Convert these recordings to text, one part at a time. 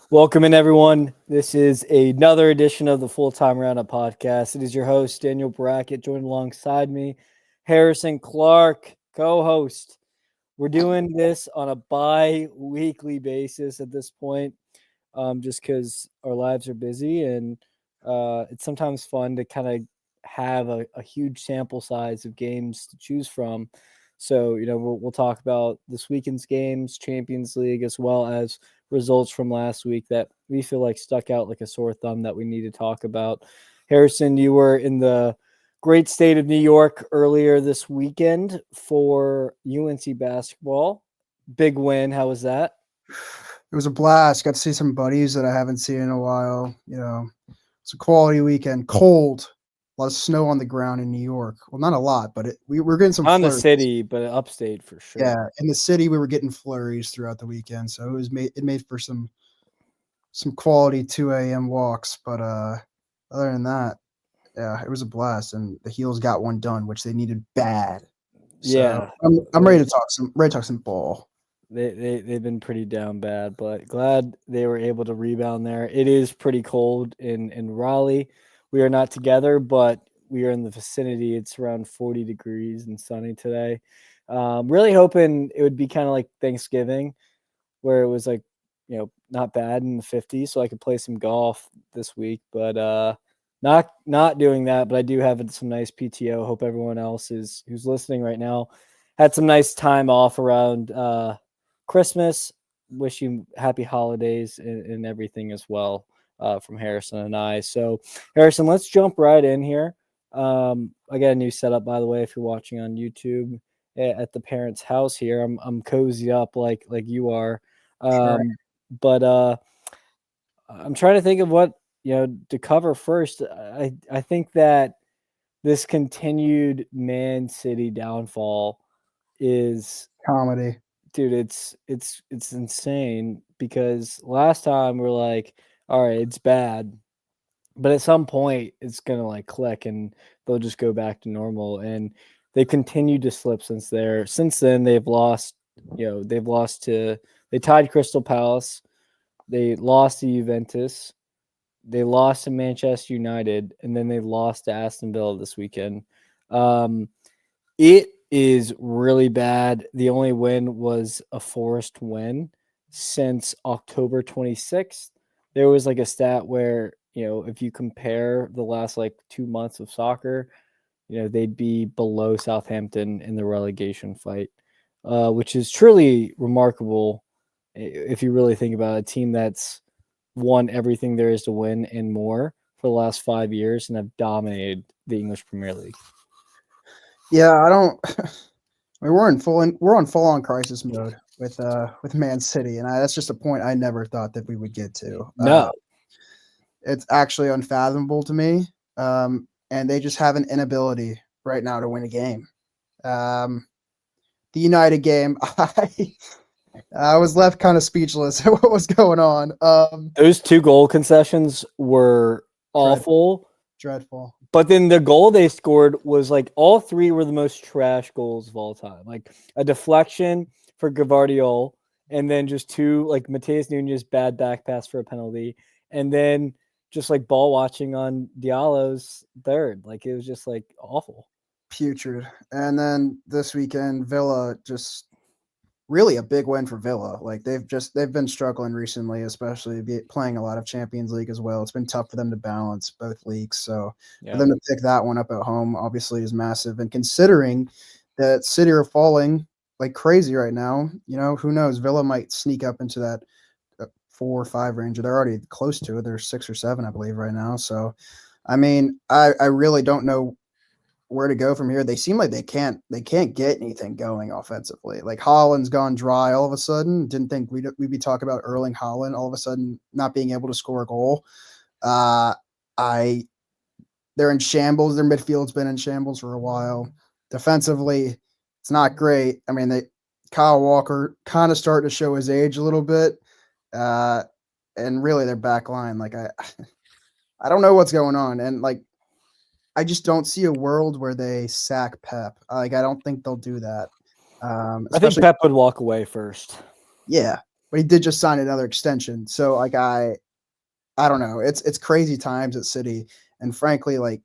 Welcome in, everyone. This is another edition of the Full-Time Roundup podcast. It is your host, Daniel Brackett, joined alongside me, Harrison Clark, co-host. We're doing this on a bi-weekly basis at this point, just because our lives are busy, and it's sometimes fun to kind of have a huge sample size of games to choose from. So, we'll talk about this weekend's games, Champions League, as well as results from last week that we feel like stuck out like a sore thumb that we need to talk about. Harrison, you were in the great state of New York earlier this weekend for UNC basketball. Big win. How was that? It was a blast. Got to see some buddies that I haven't seen in a while. It's a quality weekend. Cold, a lot of snow on the ground in New York. Well, not a lot, but we were getting some On the flurries. city, but upstate for sure. Yeah, in the city we were getting flurries throughout the weekend, so it made for some quality 2 a.m. walks. But other than that, yeah, it was a blast, and the Heels got one done, which they needed bad. So Yeah. I'm ready to talk some ball. They've been pretty down bad, but glad they were able to rebound there. It is pretty cold in Raleigh. We are not together, but we are in the vicinity. It's around 40 degrees and sunny today. Really hoping it would be kind of like Thanksgiving, where it was like, not bad in the 50s, so I could play some golf this week. But not doing that. But I do have some nice PTO. Hope everyone else who's listening right now had some nice time off around Christmas. Wish you happy holidays and everything as well from Harrison and I. So, Harrison, let's jump right in here. I got a new setup, by the way, if you're watching on YouTube at the parents' house here. I'm cozy up like you are. Sure. But I'm trying to think of what to cover first. I think that this continued Man City downfall is, Comedy. dude, it's insane because last time we're like, all right, it's bad, but at some point it's gonna like click and they'll just go back to normal. And they continued to slip since then. They've lost, they tied Crystal Palace, they lost to Juventus, they lost to Manchester United, and then they lost to Aston Villa this weekend. It is really bad. The only win was a forced win since October 26th. There was like a stat where, if you compare the last like 2 months of soccer, they'd be below Southampton in the relegation fight, which is truly remarkable if you really think about a team that's won everything there is to win and more for the last 5 years and have dominated the English Premier League. Yeah, I don't. I mean, we're on full on crisis mode with Man City, and that's just a point I never thought that we would get to. No. It's actually unfathomable to me, and they just have an inability right now to win a game. The United game, I was left kind of speechless at what was going on. Those 2 goal concessions were awful. Dreadful. But then the goal they scored was like all 3 were the most trash goals of all time. Like a deflection for Gavardiol, and then just 2 like Mateus Nunes bad back pass for a penalty, and then just like ball watching on Diallo's third. Like it was just like awful. Putrid. And then this weekend, Villa, just really a big win for Villa. Like they've been struggling recently, especially playing a lot of Champions League as well. It's been tough for them to balance both leagues. So for them to pick that one up at home obviously is massive. And considering that City are falling like crazy right now, who knows? Villa might sneak up into that 4 or 5 range. They're already close to it. They're 6 or 7, I believe, right now. So, I mean, I really don't know where to go from here. They seem like they can't get anything going offensively. Like Haaland's gone dry all of a sudden. Didn't think we'd be talking about Erling Haaland all of a sudden not being able to score a goal. They're in shambles. Their midfield's been in shambles for a while. Defensively, it's not great. I mean, Kyle Walker kind of starting to show his age a little bit. And really their back line, like I don't know what's going on. And like I just don't see a world where they sack Pep. Like I don't think they'll do that. I think Pep would walk away first. Yeah, but he did just sign another extension. So like I don't know. It's crazy times at City, and frankly, like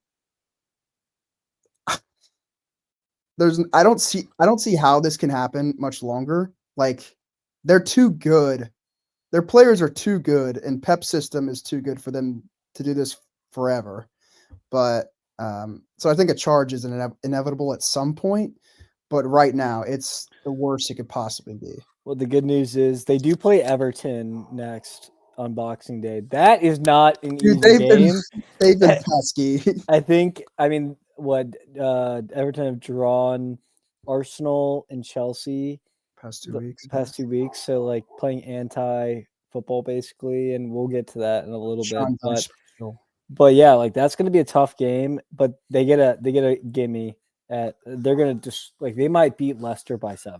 there's I don't see how this can happen much longer. Like they're too good. Their players are too good, and Pep's system is too good for them to do this forever. But so I think a charge is inevitable at some point. But right now, it's the worst it could possibly be. Well, the good news is they do play Everton next on Boxing Day. That is not an Dude, easy game. they've been pesky. I think. I mean, what Everton have drawn Arsenal and Chelsea Past 2 the weeks. past 2 weeks, so like playing anti football basically, and we'll get to that in a little bit. Sean's on special. But yeah, like that's going to be a tough game. But they get a gimme at. They're going to just like they might beat Leicester by 7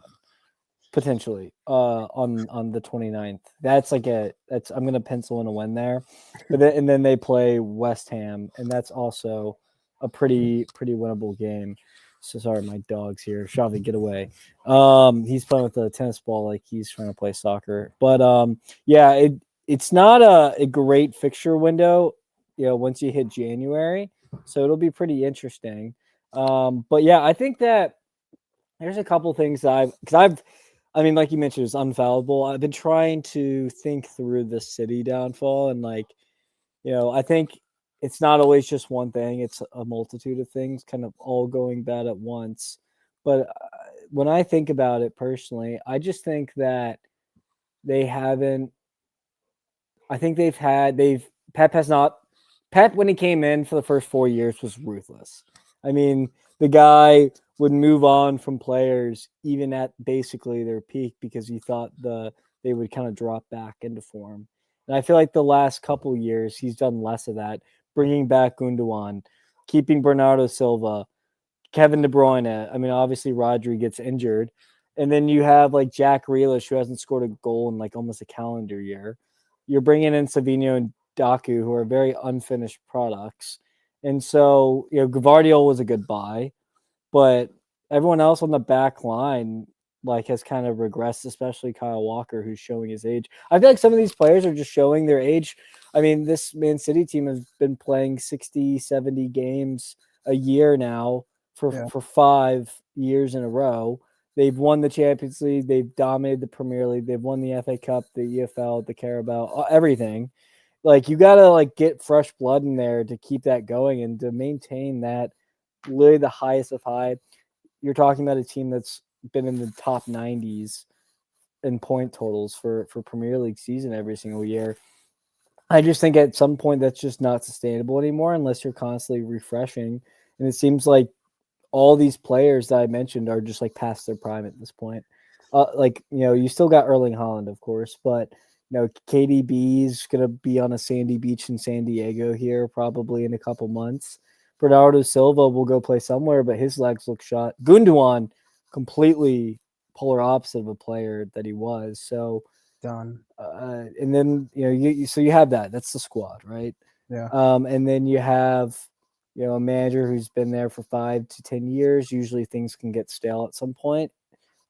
potentially on the 29th. That's like that's I'm going to pencil in a win there. And then they play West Ham, and that's also a pretty winnable game. So sorry, my dog's here. Shavi, get away. He's playing with a tennis ball like he's trying to play soccer. But yeah, it's not a great fixture window, once you hit January. So it'll be pretty interesting. But yeah, I think that there's a couple things that I mean, like you mentioned, it's unfallible. I've been trying to think through the City downfall, and like, I think it's not always just one thing; it's a multitude of things, kind of all going bad at once. But when I think about it personally, I just think that they haven't. I think Pep has not. Pep, when he came in for the first 4 years, was ruthless. I mean, the guy would move on from players even at basically their peak because he thought they would kind of drop back into form. And I feel like the last couple years he's done less of that, bringing back Gundogan, keeping Bernardo Silva, Kevin De Bruyne. I mean, obviously Rodri gets injured, and then you have like Jack Grealish who hasn't scored a goal in like almost a calendar year. You're bringing in Savino and Daku, who are very unfinished products, and so Gvardiol was a good buy, but everyone else on the back line like has kind of regressed, especially Kyle Walker, who's showing his age. I feel like some of these players are just showing their age. I mean, this Man City team has been playing 60, 70 games a year now Yeah, for 5 years in a row. They've won the Champions League. They've dominated the Premier League. They've won the FA Cup, the EFL, the Carabao, everything. Like you got to like get fresh blood in there to keep that going and to maintain that literally the highest of high. You're talking about a team that's been in the top 90s in point totals for Premier League season every single year. I just think at some point that's just not sustainable anymore unless you're constantly refreshing. And it seems like all these players that I mentioned are just like past their prime at this point. Like, you still got Erling Haaland, of course, but KDB's gonna be on a sandy beach in San Diego here probably in a couple months. Bernardo Silva will go play somewhere, but his legs look shot. Gundogan, completely polar opposite of a player that he was. So, done. and then so you have that. That's the squad, right? Yeah, And then you have a manager who's been there for 5 to 10 years. Usually things can get stale at some point.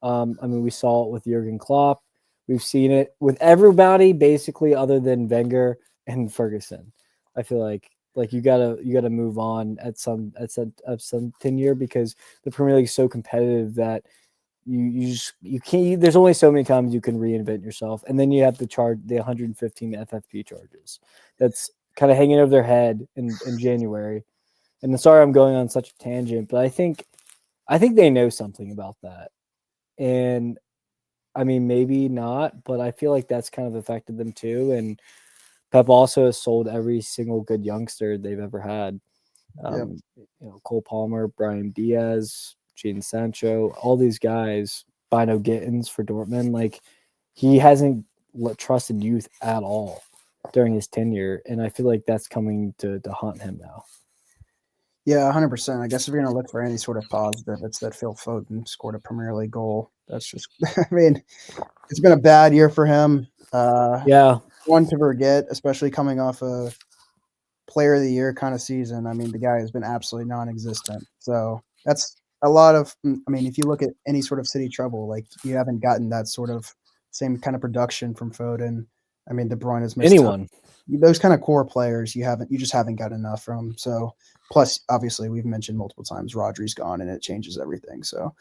I mean, we saw it with Jurgen Klopp. We've seen it with everybody basically other than Wenger and Ferguson. I feel like you gotta move on at some tenure because the Premier League is so competitive that you can't. There's only so many times you can reinvent yourself, and then you have to charge the 115 FFP charges. That's kind of hanging over their head in January. And sorry, I'm going on such a tangent, but I think they know something about that. And I mean, maybe not, but I feel like that's kind of affected them too. And Pep also has sold every single good youngster they've ever had. yeah, Cole Palmer, Brian Diaz, Jadon Sancho, all these guys, Bino Gittins for Dortmund. Like he hasn't trusted youth at all during his tenure, and I feel like that's coming to haunt him now. yeah. 100%. I guess if you're gonna look for any sort of positive, it's that Phil Foden scored a Premier League goal. That's just. I mean, it's been a bad year for him. Yeah, One to forget, especially coming off a Player of the Year kind of season. I mean, the guy has been absolutely non-existent. So that's a lot of. I mean, if you look at any sort of City trouble, like you haven't gotten that sort of same kind of production from Foden. I mean, De Bruyne has missed time. Anyone. Those kind of core players you just haven't got enough from. So plus obviously we've mentioned multiple times Rodri's gone and it changes everything. So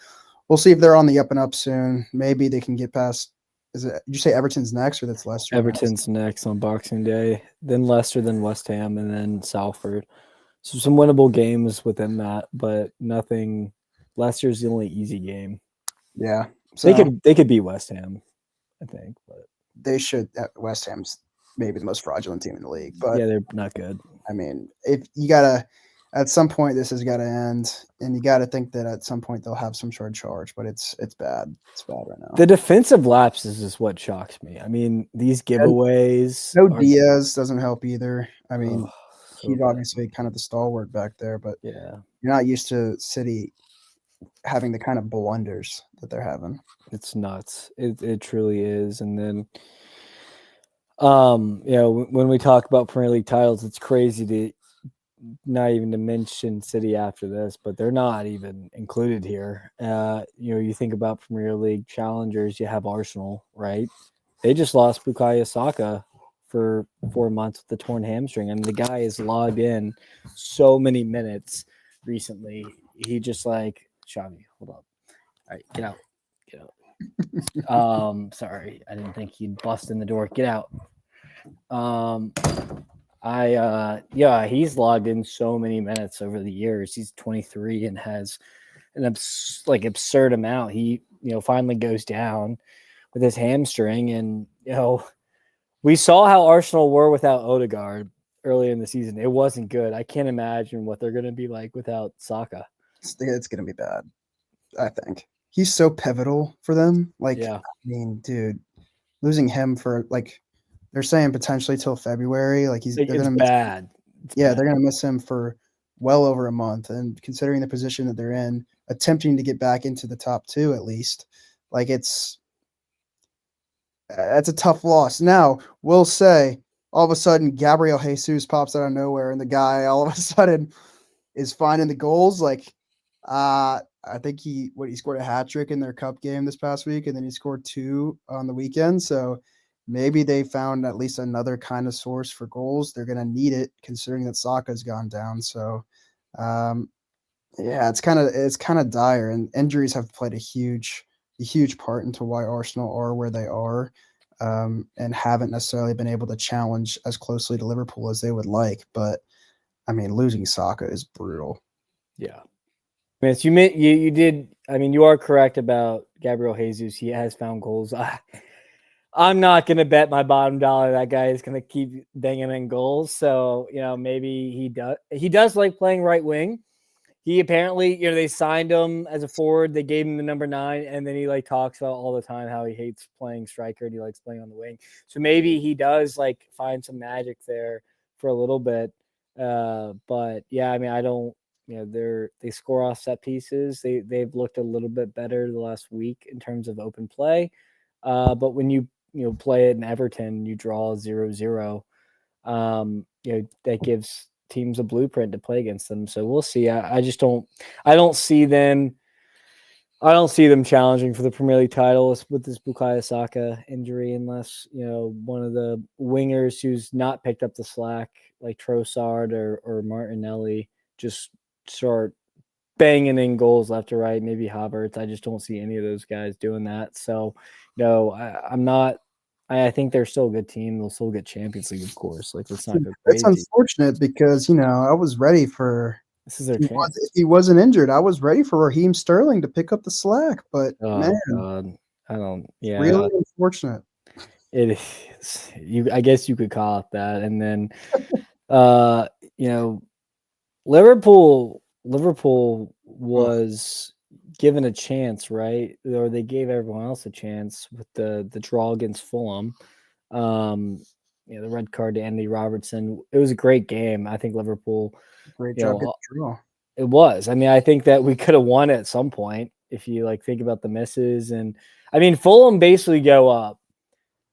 we'll see if they're on the up and up soon. Maybe they can get past. Is it? Did you say Everton's next or that's Leicester? Everton's next on Boxing Day, then Leicester, then West Ham, and then Salford. So some winnable games within that, but nothing. Leicester's the only easy game. Yeah, so they could beat West Ham, I think, but they should. West Ham's maybe the most fraudulent team in the league, but yeah, they're not good. I mean, if you gotta, at some point this has got to end, and you got to think that at some point they'll have some sort of charge, but it's bad. It's bad right now. The defensive lapses is what shocks me. I mean, these giveaways. No Diaz doesn't help either. I mean, he's bad. obviously kind of the stalwart back there, but Yeah, you're not used to City having the kind of blunders that they're having. It's nuts. It truly is. And then, when we talk about Premier League titles, it's crazy to not even to mention City after this, but they're not even included here. You think about Premier League challengers, you have Arsenal, right? They just lost Bukayo Saka for 4 months with the torn hamstring. I mean, the guy has logged in so many minutes recently. He just like, Xavi, hold up. All right, get out. Sorry, I didn't think he'd bust in the door. Get out. He's logged in so many minutes over the years. He's 23 and has an absurd amount. He, finally goes down with his hamstring, and we saw how Arsenal were without Odegaard early in the season. It wasn't good. I can't imagine what they're going to be like without Saka. It's going to be bad, I think. He's so pivotal for them. Yeah. I mean, dude, losing him for they're saying potentially till February. They're going to miss bad. They're going to miss him for well over a month. And considering the position that they're in, attempting to get back into the top 2 at least, that's a tough loss. Now, we'll say all of a sudden Gabriel Jesus pops out of nowhere, and the guy all of a sudden is finding the goals. I think he scored a hat trick in their cup game this past week, and then he scored 2 on the weekend. So maybe they found at least another kind of source for goals. They're going to need it considering that Saka's gone down. So, it's kind of dire, and injuries have played a huge part into why Arsenal are where they are, and haven't necessarily been able to challenge as closely to Liverpool as they would like. But I mean, losing Saka is brutal. Yeah. You did. I mean, you are correct about Gabriel Jesus. He has found goals. I'm not going to bet my bottom dollar that guy is going to keep banging in goals. So, maybe he does. He does like playing right wing. He apparently, they signed him as a forward. They gave him the number 9, and then he talks about all the time how he hates playing striker and he likes playing on the wing. So maybe he does find some magic there for a little bit. But yeah, I mean, I don't. They score off set pieces. They've looked a little bit better the last week in terms of open play. But when you play it in Everton, you draw 0-0. That gives teams a blueprint to play against them. So we'll see. I don't see them challenging for the Premier League title with this Bukayo Saka injury, unless one of the wingers who's not picked up the slack, like Trossard or Martinelli, just start banging in goals left or right. Maybe Havertz. I just don't see any of those guys doing that. So, I'm not. I think they're still a good team. They'll still get Champions League, of course. Let's not go crazy. That's unfortunate because I was ready for. This is their chance. If he wasn't injured, I was ready for Raheem Sterling to pick up the slack. But man, God. I don't. Yeah, really unfortunate. It is. I guess you could call it that. And then, Liverpool was given a chance, right? Or they gave everyone else a chance with the draw against Fulham. The red card to Andy Robertson. It was a great game. I think Liverpool. Great job getting the draw. It was. I mean, I think that we could have won at some point if you think about the misses. And I mean, Fulham basically go up.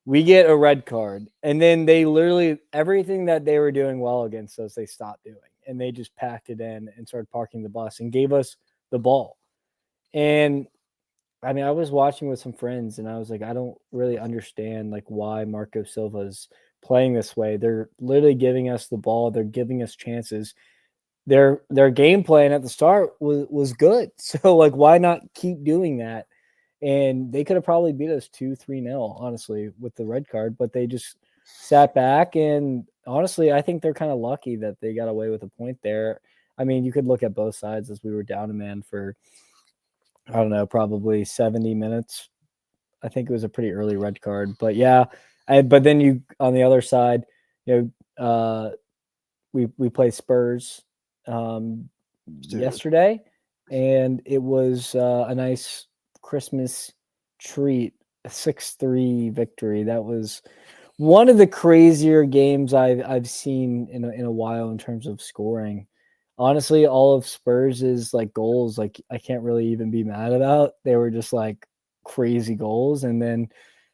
We get a red card, and then they literally everything that they were doing well against us, they stopped doing, and they just packed it in and started parking the bus and gave us the ball. And I mean, I was watching with some friends, and I was like, I don't really understand like why Marco Silva's playing this way. They're literally giving us the ball. They're giving us chances. Their game plan at the start was good. So like, why not keep doing that? And they could have probably beat us 2-3-0, honestly, with the red card, but they just sat back. And honestly, I think they're kind of lucky that they got away with a point there. I mean, you could look at both sides as we were down a man for, I don't know, probably 70 minutes. I think it was a pretty early red card, but yeah. But then you on the other side, you know, we play Spurs um, Dude. yesterday, and it was a nice Christmas treat, a 6-3 victory. That was one of the crazier games I've seen in a while in terms of scoring. Honestly, all of Spurs' like goals, like I can't really even be mad about. They were just like crazy goals, and then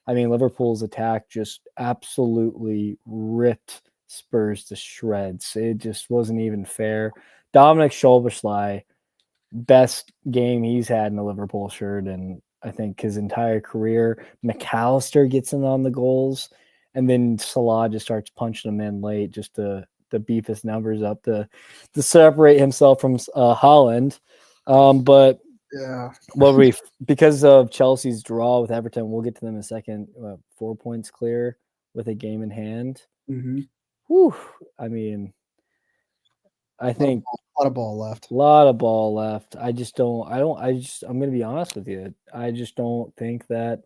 I mean Liverpool's attack just absolutely ripped Spurs to shreds. It just wasn't even fair. Dominic Szoboszlai, best game he's had in a Liverpool shirt, and I think his entire career. McAllister gets in on the goals, and then Salah just starts punching them in late just to beef his numbers up to separate himself from Holland. But Yeah. what we because of Chelsea's draw with Everton, we'll get to them in a second. 4 points clear with a game in hand. Hmm. Whew, I mean, I A lot of think ball, lot of ball left. a lot of ball left. I'm going to be honest with you. I just don't think that.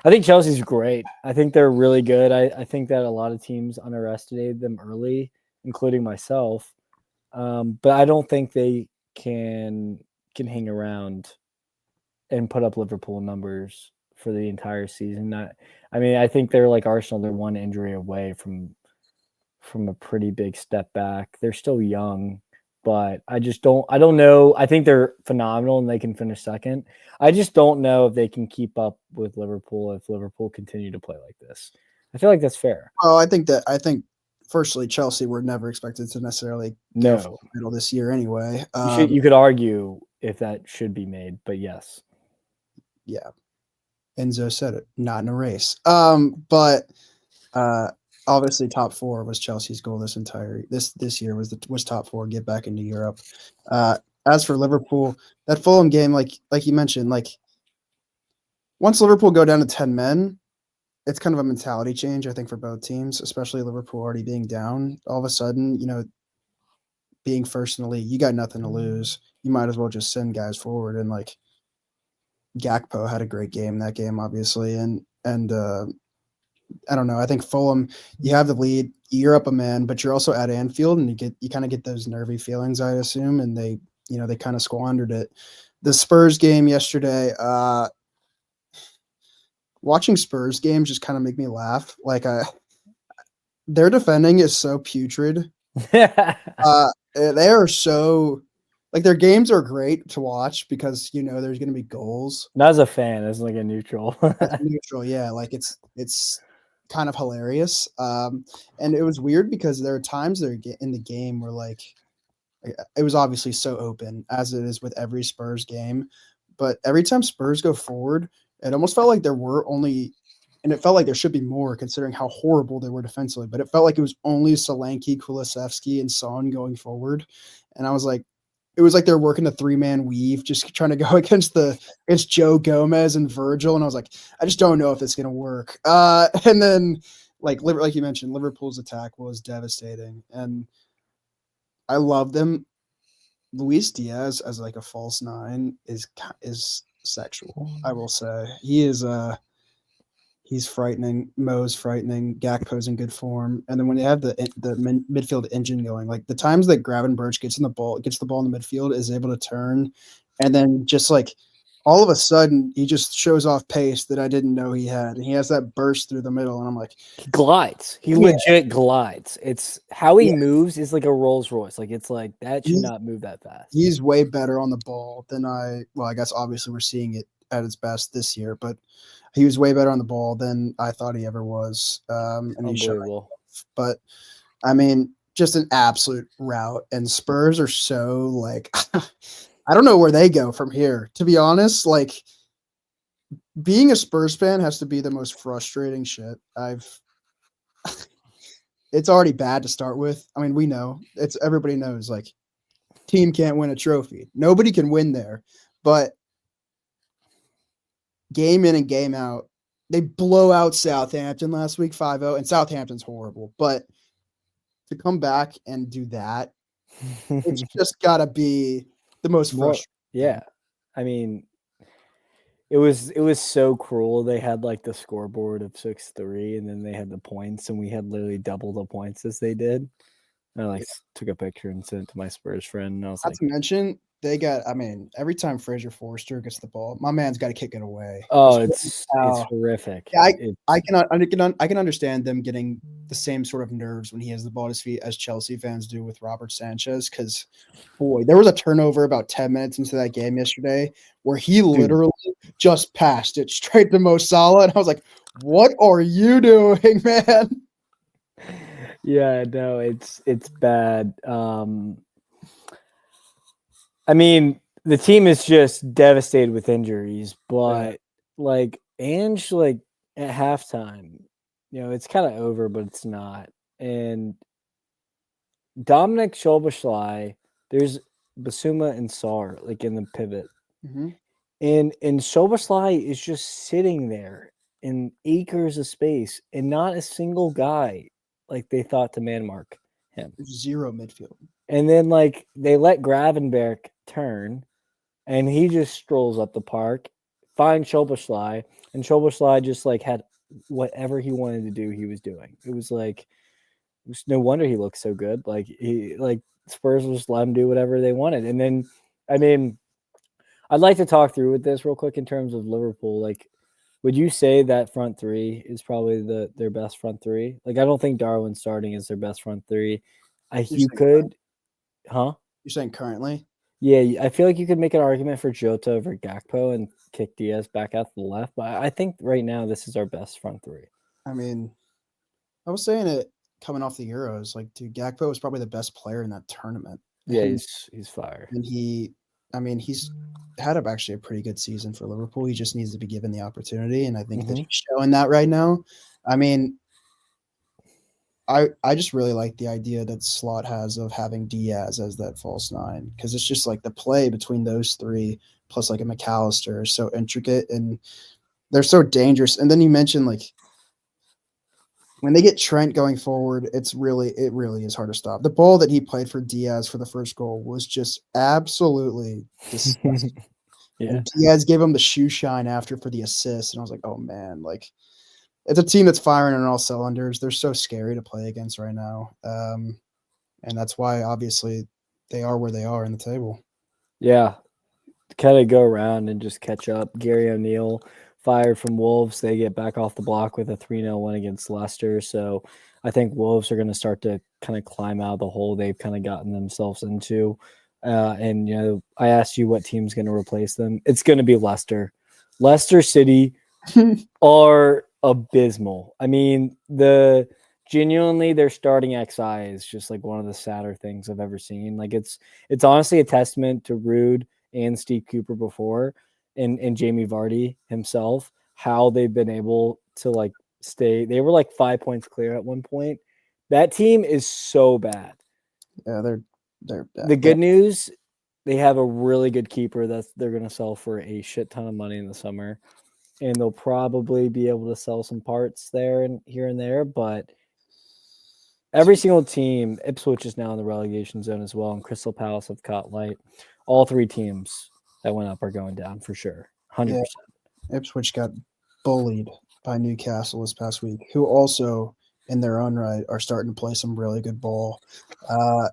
I think Chelsea's great. I think they're really good. I think that a lot of teams underestimated them early, including myself. But I don't think they can can hang around and put up Liverpool numbers for the entire season. I mean, I think they're like Arsenal. They're one injury away from a pretty big step back. They're still young, but I don't know. I think they're phenomenal and they can finish second. I just don't know if they can keep up with Liverpool if Liverpool continue to play like this. I feel like that's fair. Oh, I think firstly Chelsea were never expected to necessarily go for No. the title this year anyway. You could argue if that should be made, but yes. Yeah, Enzo said it, not in a race. But uh, obviously top four was Chelsea's goal this year was top four, get back into Europe. Uh, as for Liverpool, that Fulham game, like you mentioned, like once Liverpool go down to 10 men, it's kind of a mentality change, I think, for both teams, especially Liverpool already being down. All of a sudden, being first in the league, you got nothing to lose. You might as well just send guys forward. And like Gakpo had a great game that game, obviously, and I don't know. I think Fulham, you have the lead, you're up a man, but you're also at Anfield, and you kind of get those nervy feelings, I assume, and they kind of squandered it. The Spurs game yesterday, watching Spurs games just kind of make me laugh. Like their defending is so putrid. They are so like their games are great to watch because there's going to be goals. Not as a fan, as like a neutral. As neutral, yeah, like it's kind of hilarious. And it was weird because there are times there in the game where like it was obviously so open as it is with every Spurs game, but every time Spurs go forward, it almost felt like there were only, and it felt like there should be more considering how horrible they were defensively, but it felt like it was only Solanke, Kulusevski, and Son going forward. And I was like, it was like they're working a three-man weave, just trying to go against Joe Gomez and Virgil. And I was like, I just don't know if it's gonna work. And then like you mentioned, Liverpool's attack was devastating, and I love them. Luis Diaz as like a false nine is sexual. I will say he is he's frightening. Mo's frightening. Gakpo's in good form. And then when they have the midfield engine going, like the times that Gravenberch gets the ball in the midfield, is able to turn, and then just like all of a sudden he just shows off pace that I didn't know he had, and he has that burst through the middle, and I'm like, He glides. He yeah, legit glides. It's how he yeah, moves is like a Rolls Royce. Like it's like that should he's not move that fast. he's way better on the ball than I guess obviously we're seeing it at its best this year, but he was way better on the ball than I thought he ever was. And he showed it. Unbelievable. But I mean, just an absolute rout. And Spurs are so like, I don't know where they go from here, to be honest. Like, being a Spurs fan has to be the most frustrating shit. It's already bad to start with. I mean, we know everybody knows like team can't win a trophy. Nobody can win there, but game in and game out, they blow out Southampton last week 5-0, and Southampton's horrible. But to come back and do that, it's just gotta be the most More, frustrating yeah. thing. I mean, it was so cruel. They had like the scoreboard of 6-3, and then they had the points, and we had literally double the points as they did. I like took a picture and sent it to my Spurs friend, and I was Not like, to mention, they got. I mean, every time Fraser Forster gets the ball, my man's got to kick it away. "Oh, It's it's how horrific." yeah, It's I can understand them getting the same sort of nerves when he has the ball at his feet as Chelsea fans do with Robert Sanchez. Because boy, there was a turnover about 10 minutes into that game yesterday where he dude. literally just passed it straight to Mo Salah, and I was like, "What are you doing, man?" Yeah, no, it's bad. I mean, the team is just devastated with injuries, Yeah. but like Ange, like at halftime, it's kind of over, but it's not. And Dominic Szoboszlai, there's Basuma and Sar like in the pivot, Mm-hmm. and Szoboszlai is just sitting there in acres of space, and not a single guy like they thought to man mark him. Zero midfield. And then like they let Gravenberg turn, and he just strolls up the park, finds Szoboszlai, and Szoboszlai just like had whatever he wanted to do, he was doing. It was like no wonder he looked so good. Like he like Spurs just let him do whatever they wanted. And then I mean, I'd like to talk through with this real quick in terms of Liverpool. Like, would you say that front three is probably their best front three? Like, I don't think Darwin starting is their best front three. You're You saying, could, huh? you're saying currently? Yeah, I feel like you could make an argument for Jota over Gakpo and kick Diaz back out to the left, but I think right now this is our best front three. I mean, I was saying it coming off the Euros. Like, dude, Gakpo was probably the best player in that tournament, Yeah, and he's fire. I mean, he's had actually a pretty good season for Liverpool. He just needs to be given the opportunity, and I think that Hmm. he's showing that right now. I mean, I just really like the idea that Slot has of having Diaz as that false nine because it's just like the play between those three plus like a McAllister is so intricate and they're so dangerous. And then you mentioned like when they get Trent going forward, it really is hard to stop. The ball that he played for Diaz for the first goal was just absolutely disgusting. Yeah. And Diaz gave him the shoe shine after for the assist, and I was like, oh man, like it's a team that's firing on all cylinders. They're so scary to play against right now, and that's why obviously they are where they are in the table. Yeah, kind of go around and just catch up. Gary O'Neill fired from Wolves. They get back off the block with a 3-0 win against Leicester. So I think Wolves are going to start to kind of climb out of the hole they've kind of gotten themselves into. And, I asked you what team's going to replace them. It's going to be Leicester. Leicester City are abysmal. I mean, genuinely their starting XI is just like one of the sadder things I've ever seen. Like it's honestly a testament to Rude and Steve Cooper before and Jamie Vardy himself, how they've been able to like stay. They were like 5 points clear at one point. That team is so bad. Yeah, they're The they good news, they have a really good keeper that they're going to sell for a shit ton of money in the summer, and they'll probably be able to sell some parts there and here and there. But every single team, Ipswich is now in the relegation zone as well, and Crystal Palace have caught light. All three teams that went up are going down for sure, 100%. yeah Ipswich got bullied by Newcastle this past week, who also in their own right are starting to play some really good ball. Uh,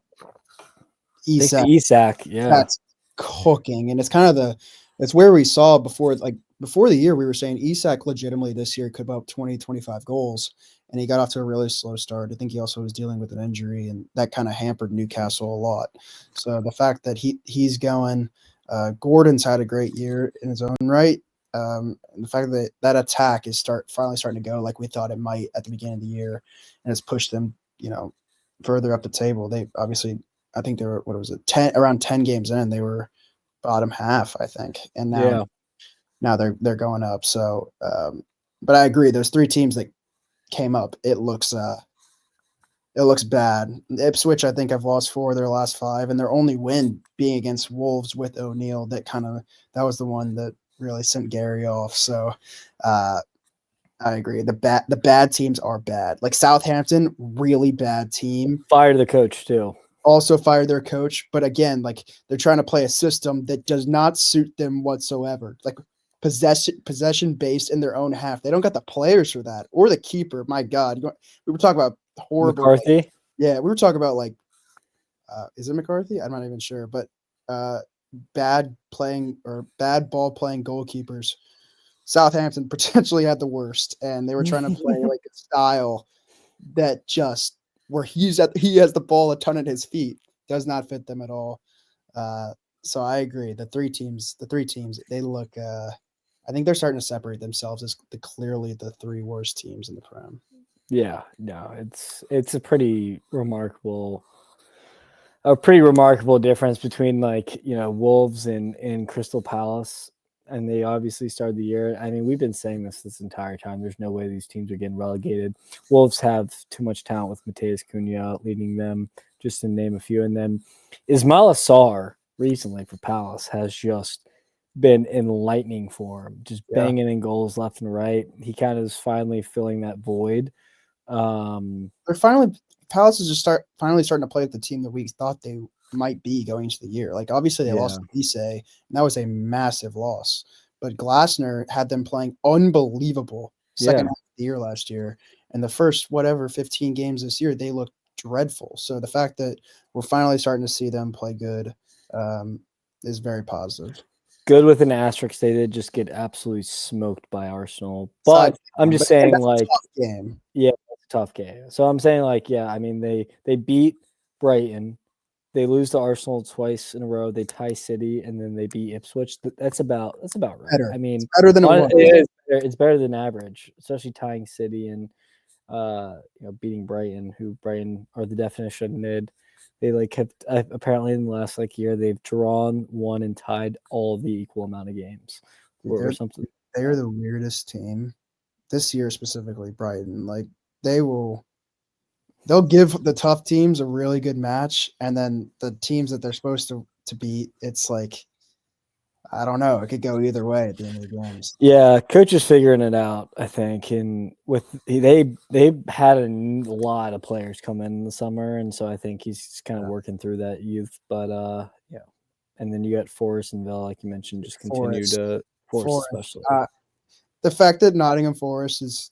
Thanks to Isak Isak, yeah. That's cooking, and it's where we saw before the year we were saying Isak legitimately this year could put up 20-25 goals, and he got off to a really slow start. I think he also was dealing with an injury, and that kind of hampered Newcastle a lot. So the fact that he's going, Gordon's had a great year in his own right. And the fact that that attack is finally starting to go like we thought it might at the beginning of the year, and it's pushed them, further up the table. They obviously I think they were what was it 10 around 10 games in they were bottom half I think and now Yeah. now they're going up. So, but I agree. Those three teams that came up, it looks bad. Ipswich, I think, have lost 4 of their last 5, and their only win being against Wolves with O'Neill. That was the one that really sent Gary off. So, uh, I agree. The bad teams are bad. Like Southampton, really bad team. Fire the coach too. Also fired their coach, but again, like they're trying to play a system that does not suit them whatsoever. Like possession based in their own half. They don't got the players for that or the keeper. My God, we were talking about horrible. McCarthy. Yeah, we were talking about like, is it McCarthy? I'm not even sure, but bad playing or bad ball playing goalkeepers. Southampton potentially had the worst, and they were trying to play like a style that just where he has the ball a ton at his feet does not fit them at all. So I agree. The three teams, they look. I think they're starting to separate themselves as clearly the 3 worst teams in the Prem. Yeah, no, it's a pretty remarkable difference between like Wolves and Crystal Palace, and they obviously started the year. I mean, we've been saying this entire time. There's no way these teams are getting relegated. Wolves have too much talent with Mateus Cunha leading them, just to name a few. And then Ismail Assar recently for Palace has just been in lightning form, just Yeah, banging in goals left and right. He kind of is finally filling that void. they're finally Palace is just finally starting to play with the team that we thought they might be going into the year. Like obviously they Yeah, lost to Nice, and that was a massive loss. But Glasner had them playing unbelievable second yeah. half of the year last year, and the first 15 games this year they looked dreadful. So the fact that we're finally starting to see them play good um, is very positive. Good with an asterisk. They did just get absolutely smoked by Arsenal. Side But I'm but just again, saying, that's a like, tough game. yeah, it's a tough game. So I'm saying, like, yeah, I mean, they beat Brighton. They lose to Arsenal twice in a row. They tie City, and then they beat Ipswich. That's about right. Better. I It's mean, better than it was. it's better than average, especially tying City and beating Brighton, who Brighton are the definition of mid. They like have apparently in the last like year they've drawn, won, and tied all the equal amount of games, Dude, or something. they're the weirdest team this year specifically. Brighton, like they will they'll give the tough teams a really good match, and then the teams that they're supposed to beat, it's like I don't know, it could go either way at the end of the games. Yeah, coach is figuring it out, I think, and with they had a lot of players come in the summer, and so I think he's kind of Yeah. working through that youth. But yeah, and then you got Forest and Villa, like you mentioned, just continue Forest, to Forest Forest. especially The fact that Nottingham Forest is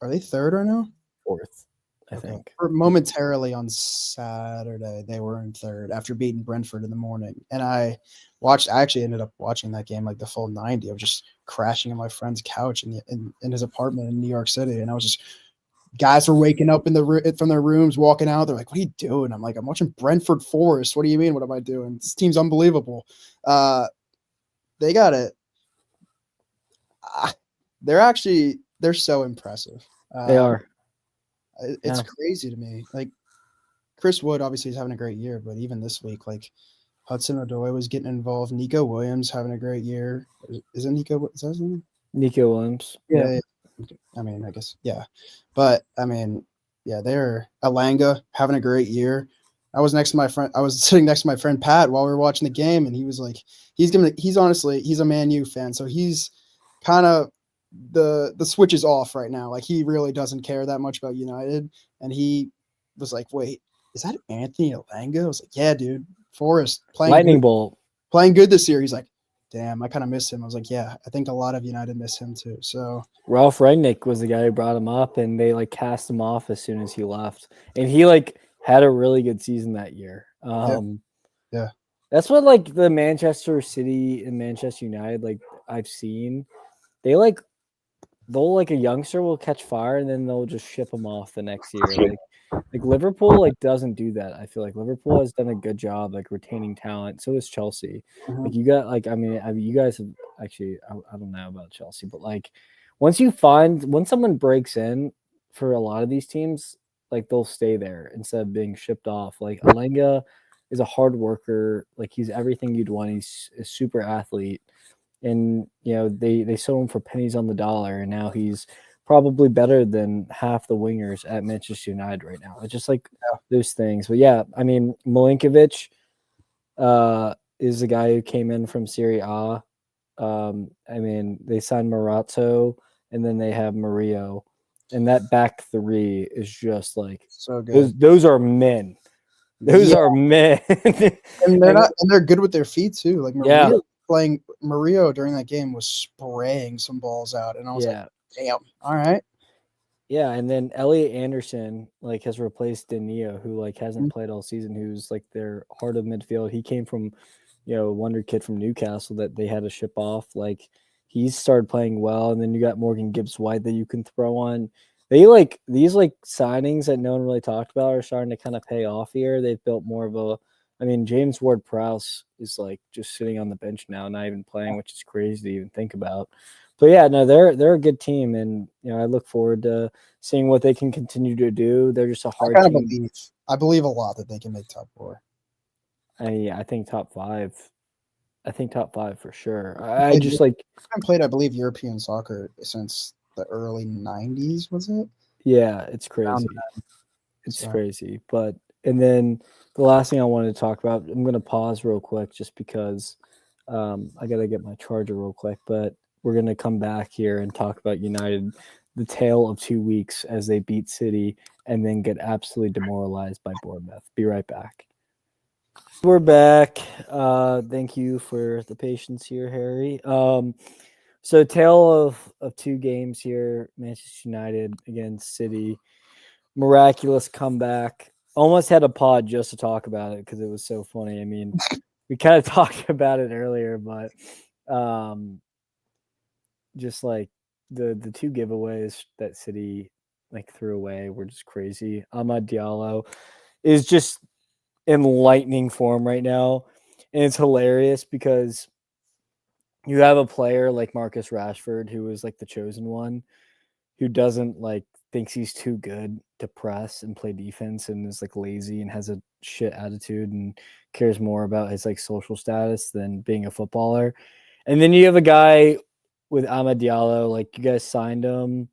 are they third right now? fourth, I Okay. think. For momentarily on Saturday, they were in third after beating Brentford in the morning. And I actually ended up watching that game like the full 90. I was just crashing on my friend's couch in his apartment in New York City. And I was just, guys were waking up from their rooms, walking out. They're like, what are you doing? I'm like, I'm watching Brentford Forest. What do you mean? What am I doing? This team's unbelievable. Uh, they got it. They're so impressive. They are. It's Yeah, crazy to me. Like, Chris Wood obviously is having a great year, but even this week, like Hudson Odoi was getting involved. Nico Williams having a great year. Is it Nico? Is that his name? Nico Williams. Yep. Yeah. I mean, I guess yeah, but I mean, yeah, they're Alanga having a great year. I was next to my friend. I was sitting next to my friend Pat while we were watching the game, and he was like, he's a Man U fan, so he's kind of the switch is off right now. Like he really doesn't care that much about United, and he was like, "Wait, is that Anthony Alanga?" I was like, "Yeah, dude, Forrest Lightning bolt. playing good this year." He's like, "Damn, I kind of miss him." I was like, "Yeah, I think a lot of United miss him too." So Ralph Rangnick was the guy who brought him up, and they like cast him off as soon as he left, and he like had a really good season that year. yeah, yeah, That's what like the Manchester City and Manchester United like I've seen. They like they'll like a youngster will catch fire and then they'll just ship him off the next year. Like Liverpool like doesn't do that. I feel like Liverpool has done a good job like retaining talent. So does Chelsea. mhm, Like you got like I mean you guys have actually I don't know about Chelsea, but like when someone breaks in for a lot of these teams, like they'll stay there instead of being shipped off. Like Alenga is a hard worker. Like he's everything you'd want. He's a super athlete and they sold him for pennies on the dollar, and now he's probably better than half the wingers at Manchester United right now. It's just like those things. But yeah, I mean, Milinkovic is the guy who came in from Serie A. I mean, they signed Marazzo, and then they have Murillo, and that back three is just like So good. those are men. Those Yeah, are men. and they're good with their feet too. Like Yeah. Mario during that game was spraying some balls out, and I was like, Yeah. damn, all right. Yeah, and then Elliot Anderson like has replaced Danilo, who like hasn't played all season, who's like their heart of midfield. He came from, a wonder kid from Newcastle that they had to ship off. Like he's started playing well, and then you got Morgan Gibbs White that you can throw on. They like these like signings that no one really talked about are starting to kind of pay off here. They've built more of a James Ward-Prowse is like just sitting on the bench now, not even playing, which is crazy to even think about. But yeah, no, they're a good team, and I look forward to seeing what they can continue to do. They're just a hard team. I believe a lot that they can make top four. I think top five. I think top five for sure. I just like played, I believe, European soccer since the early '90s. Was it? Yeah, it's crazy. It's crazy. But and then the last thing I wanted to talk about, I'm gonna pause real quick just because I gotta get my charger real quick. But we're gonna come back here and talk about United, the tale of 2 weeks as they beat City and then get absolutely demoralized by Bournemouth. Be right back. We're back. Thank you for the patience here, Harry. So tale of 2 games here, Manchester United against City. Miraculous comeback. Almost had a pod just to talk about it because it was so funny. I mean, we kind of talked about it earlier, but just like the 2 giveaways that City like threw away were just crazy. Amad Diallo is just in lightning form right now, and it's hilarious because you have a player like Marcus Rashford who is like the chosen one, who doesn't like thinks he's too good to press and play defense and is like lazy and has a shit attitude and cares more about his like social status than being a footballer. And then you have a guy with Amad Diallo, like you guys signed him.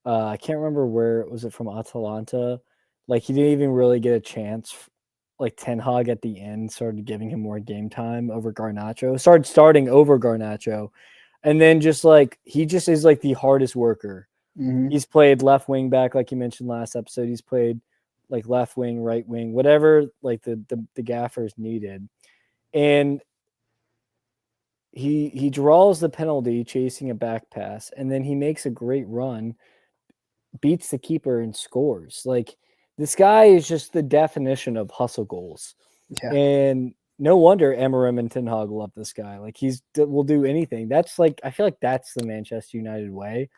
I can't remember where was it from Atalanta. Like he didn't even really get a chance. Like Ten Hag at the end started giving him more game time over Garnacho. Started starting over Garnacho, and then just like he just is like the hardest worker. Mm-hmm. He's played left wing back, like you mentioned last episode. He's played like left wing, right wing, whatever like the gaffers needed. And he draws the penalty chasing a back pass, and then he makes a great run, beats the keeper and scores. Like this guy is just the definition of hustle goals. Yeah. And no wonder Amarim and Ten Hag love this guy. Like will do anything. That's like I feel like that's the Manchester United way.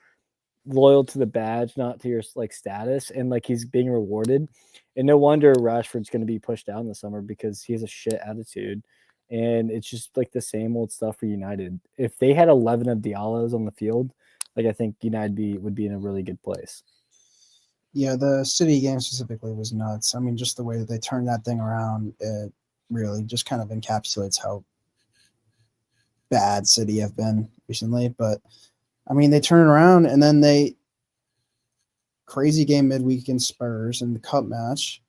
Loyal to the badge, not to your like status, and like he's being rewarded. And no wonder Rashford's going to be pushed down this summer because he has a shit attitude, and it's just like the same old stuff for United. If they had 11 of Diallo's on the field, like I think United would be in a really good place. Yeah, the City game specifically was nuts. I mean, just the way that they turned that thing around, it really just kind of encapsulates how bad City have been recently. But I mean, they turn it around and then they crazy game midweek in Spurs in the cup match,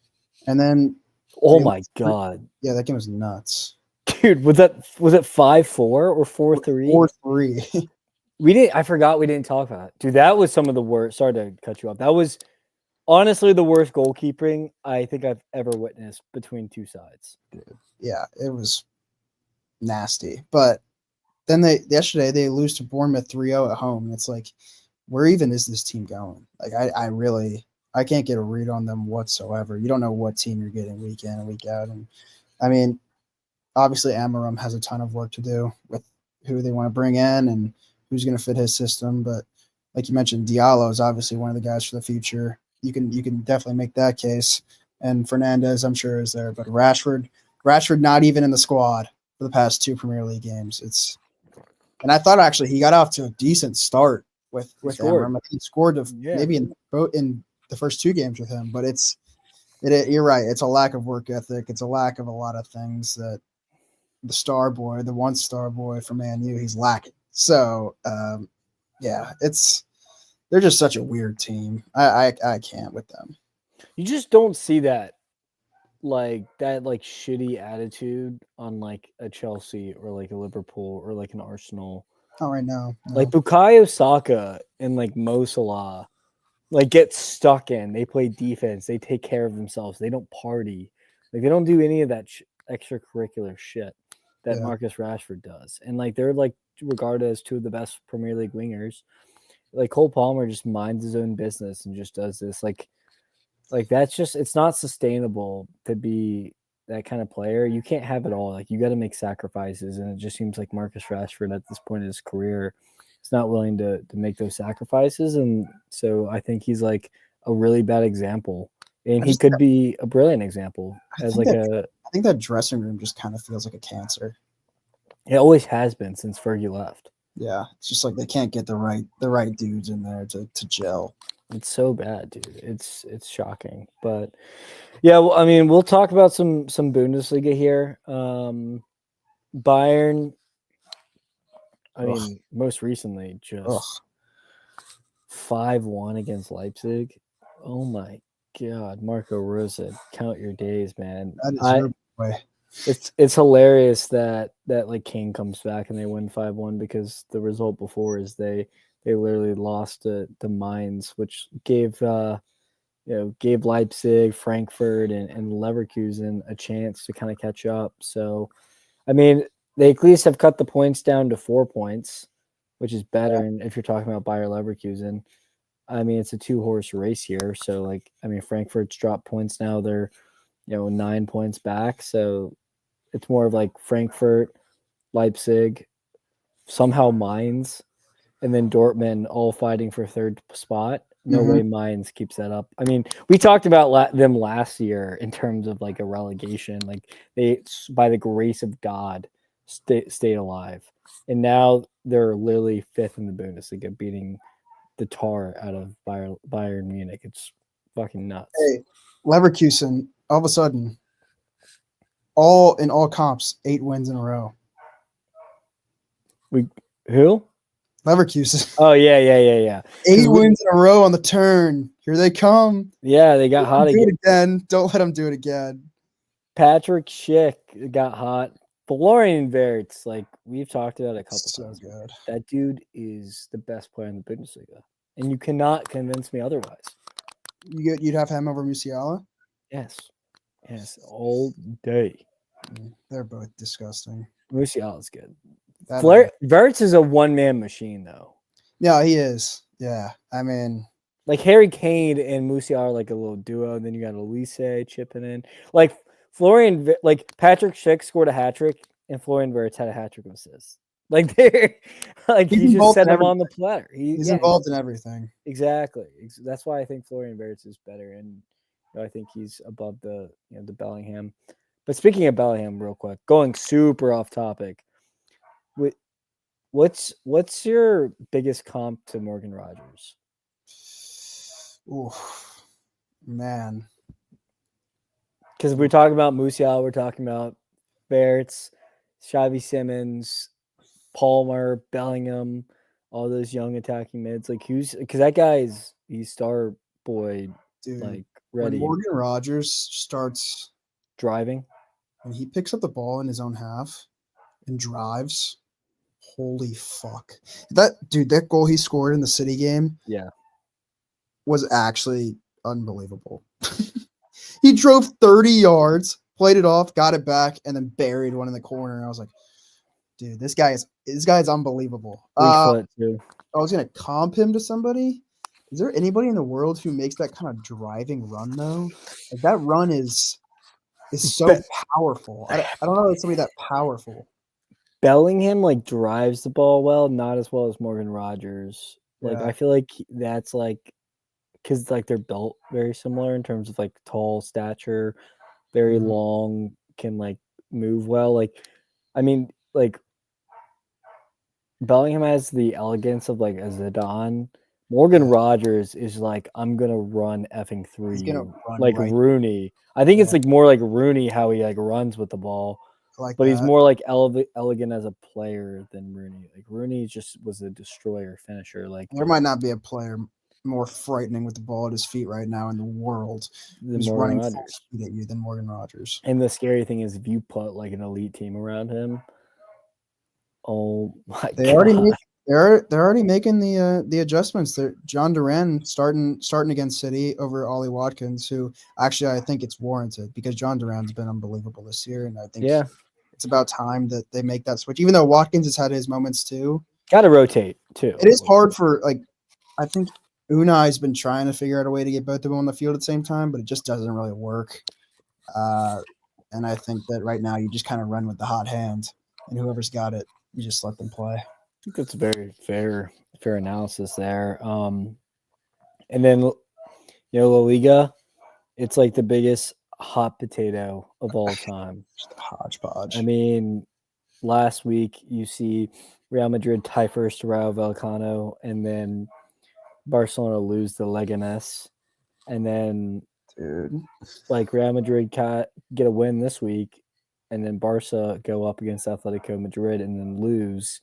and then oh my god, yeah, that game was nuts, dude. Was it 5-4 or 4-3? 4-3. We didn't. I forgot we didn't talk about it, dude. That was some of the worst. Sorry to cut you off. That was honestly the worst goalkeeping I think I've ever witnessed between two sides. Yeah, it was nasty. But then yesterday they lose to Bournemouth 3-0 at home. And it's like, where even is this team going? Like I can't get a read on them whatsoever. You don't know what team you're getting week in and week out. And I mean, obviously Amarim has a ton of work to do with who they want to bring in and who's going to fit his system. But like you mentioned, Diallo is obviously one of the guys for the future. You can definitely make that case. And Fernandez, I'm sure, is there. But Rashford not even in the squad for the past 2 Premier League games. And I thought actually he got off to a decent start with Amarim. He scored maybe in the first 2 games with him. But you're right. It's a lack of work ethic. It's a lack of a lot of things that the star boy, the one star boy for Man U, he's lacking. So yeah, they're just such a weird team. I can't with them. You just don't see that like shitty attitude on like a Chelsea or like a Liverpool or like an Arsenal. Not right now. Like No. Bukayo Saka and like Mo Salah like get stuck in. They play defense. They take care of themselves. They don't party. Like they don't do any of that extracurricular shit that Yeah. Marcus Rashford does. And like they're like regarded as two of the best Premier League wingers. Like Cole Palmer just minds his own business and just does this. Like that's just it's not sustainable to be that kind of player. You can't have it all. Like you got to make sacrifices, and it just seems like Marcus Rashford at this point in his career is not willing to make those sacrifices, and so I think he's like a really bad example, and I he just could be a brilliant example I as think like that a. I think that dressing room just kind of feels like a cancer. It always has been since Fergie left. Yeah, it's just like they can't get the right dudes in there to gel. It's so bad, dude. It's shocking, but yeah. Well, I mean, we'll talk about some Bundesliga here. Bayern. I Ugh, mean, most recently, ugh. just 5-1 against Leipzig. Oh my god, Marco Rose, count your days, man. That is your boy. It's hilarious that like Kane comes back and they win 5-1 because the result before is they literally lost to Mainz, which gave Leipzig, Frankfurt, and Leverkusen a chance to kind of catch up. So, I mean, they at least have cut the points down to 4 points, which is better. Yeah. And if you're talking about Bayer Leverkusen, I mean, it's a 2-horse race here. So, like, I mean, Frankfurt's dropped points now. They're, 9 points back. So it's more of like Frankfurt, Leipzig, somehow Mainz, and then Dortmund all fighting for third spot. No Mm-hmm. way Mainz keeps that up. I mean, we talked about them last year in terms of like a relegation. Like they, by the grace of God, stayed alive, and now they're literally fifth in the Bundesliga, beating the tar out of Bayern Munich. It's fucking nuts. Hey, Leverkusen, all of a sudden, all comps, 8 wins in a row. Who? Leverkusen, Oh yeah. 8 wins in a row on the turn. Here they come. Yeah, they got hot Do again. it again. Don't let them do it again. Patrick Schick got hot. Florian Wirtz, like we've talked about a couple times. Good. That dude is the best player in the Bundesliga, and you cannot convince me otherwise. You'd have him over Musiala? Yes, all day. They're both disgusting. Musiala's good. That Wirtz is a one-man machine, though. Yeah, he is. Yeah, I mean, like Harry Kane and Musiala are like a little duo, and then you got Elise chipping in. Like like Patrick Schick scored a hat trick, and Florian Wirtz had a hat trick of assists. Like they're like he just set him on the platter. He's involved in everything. Exactly. That's why I think Florian Wirtz is better, and I think he's above the the Bellingham. But speaking of Bellingham, real quick, going super off topic. What's your biggest comp to Morgan Rogers? Oh man, because we're talking about Musiala, we're talking about Barretts, Xavi Simmons, Palmer, Bellingham, all those young attacking mids. Like because that guy he's star boy, dude. Like ready. When Morgan Rogers starts driving, when he picks up the ball in his own half and drives, holy fuck! That goal he scored in the City game, was actually unbelievable. He drove 30 yards, played it off, got it back, and then buried one in the corner. And I was like, dude, this guy is unbelievable. foot too. I was gonna comp him to somebody. Is there anybody in the world who makes that kind of driving run though? Like that run is so powerful. I don't know if somebody that powerful. Bellingham like drives the ball well, not as well as Morgan Rogers. Like I feel like that's like because like they're built very similar in terms of like tall stature, very long, can like move well. Like I mean, like Bellingham has the elegance of like a Zidane. Morgan Rogers is like, I'm gonna run effing through you, like Rooney. I think it's like more like Rooney how he like runs with the ball. like But he's that. more like elegant as a player than Rooney. Like Rooney just was a destroyer finisher. Like There might not be a player more frightening with the ball at his feet right now in the world the who's Morgan running full Rodgers. speed at you than Morgan Rogers. And the scary thing is, if you put like an elite team around him, oh my They already god, made they're already making the adjustments. They're John Duran starting against City over Ollie Watkins, who actually I think it's warranted because John Duran's been unbelievable this year, and I think yeah, it's about time that they make that switch. Even though Watkins has had his moments too, got to rotate too. it is hard for like I think Unai's been trying to figure out a way to get both of them on the field at the same time, but it just doesn't really work. Uh, and I think that right now you just kind of run with the hot hand, and whoever's got it, you just let them play. I think that's a very fair analysis there. And then La Liga, it's like the biggest hot potato of all time. Just a hodgepodge. I mean, last week you see Real Madrid tie first to Rayo Vallecano, and then Barcelona lose to Leganés, and then Dude. like Real Madrid get a win this week, and then Barca go up against Atletico Madrid and then lose.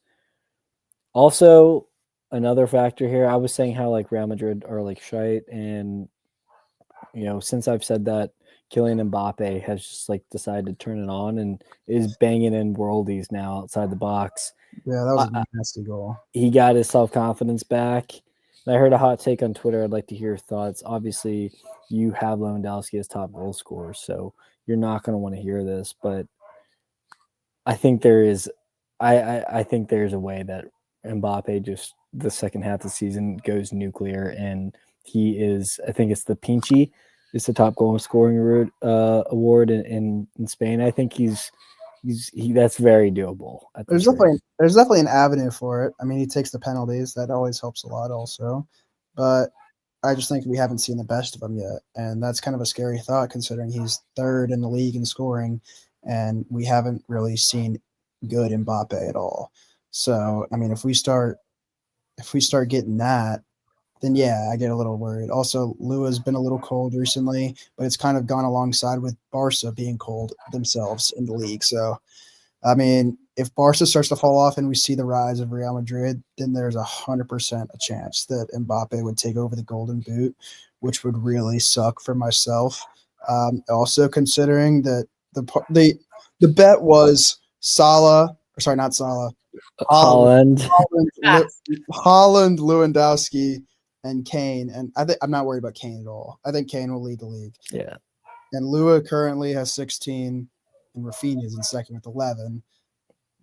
Also, another factor here, I was saying how like Real Madrid are like shite, and since I've said that, Kylian Mbappe has just like decided to turn it on and is banging in worldies now outside the box. Yeah, that was I, a nasty goal. he got his self-confidence back. And I heard a hot take on Twitter. I'd like to hear your thoughts. Obviously, you have Lewandowski as top goal scorer, so you're not going to want to hear this, but I think there is I think there's a way that Mbappe just the second half of the season goes nuclear, and he is, I think it's the Pinchy, it's the top goal scoring award in Spain. I think that's very doable at There's this rate. definitely an avenue for it. I mean, he takes the penalties. That always helps a lot also. But I just think we haven't seen the best of him yet. And that's kind of a scary thought considering he's third in the league in scoring and we haven't really seen good Mbappe at all. So, I mean, if we start getting that, then yeah, I get a little worried. Also, Lua's been a little cold recently, but it's kind of gone alongside with Barca being cold themselves in the league. So I mean, if Barca starts to fall off and we see the rise of Real Madrid, then there's 100% a chance that Mbappe would take over the Golden Boot, which would really suck for myself. Also, considering that the bet was Salah, or sorry, not Salah, Holland. Holland, Lewandowski, and Kane. And I'm not worried about Kane at all. I think Kane will lead the league. Yeah. And Lua currently has 16, and Rafinha is in second with 11.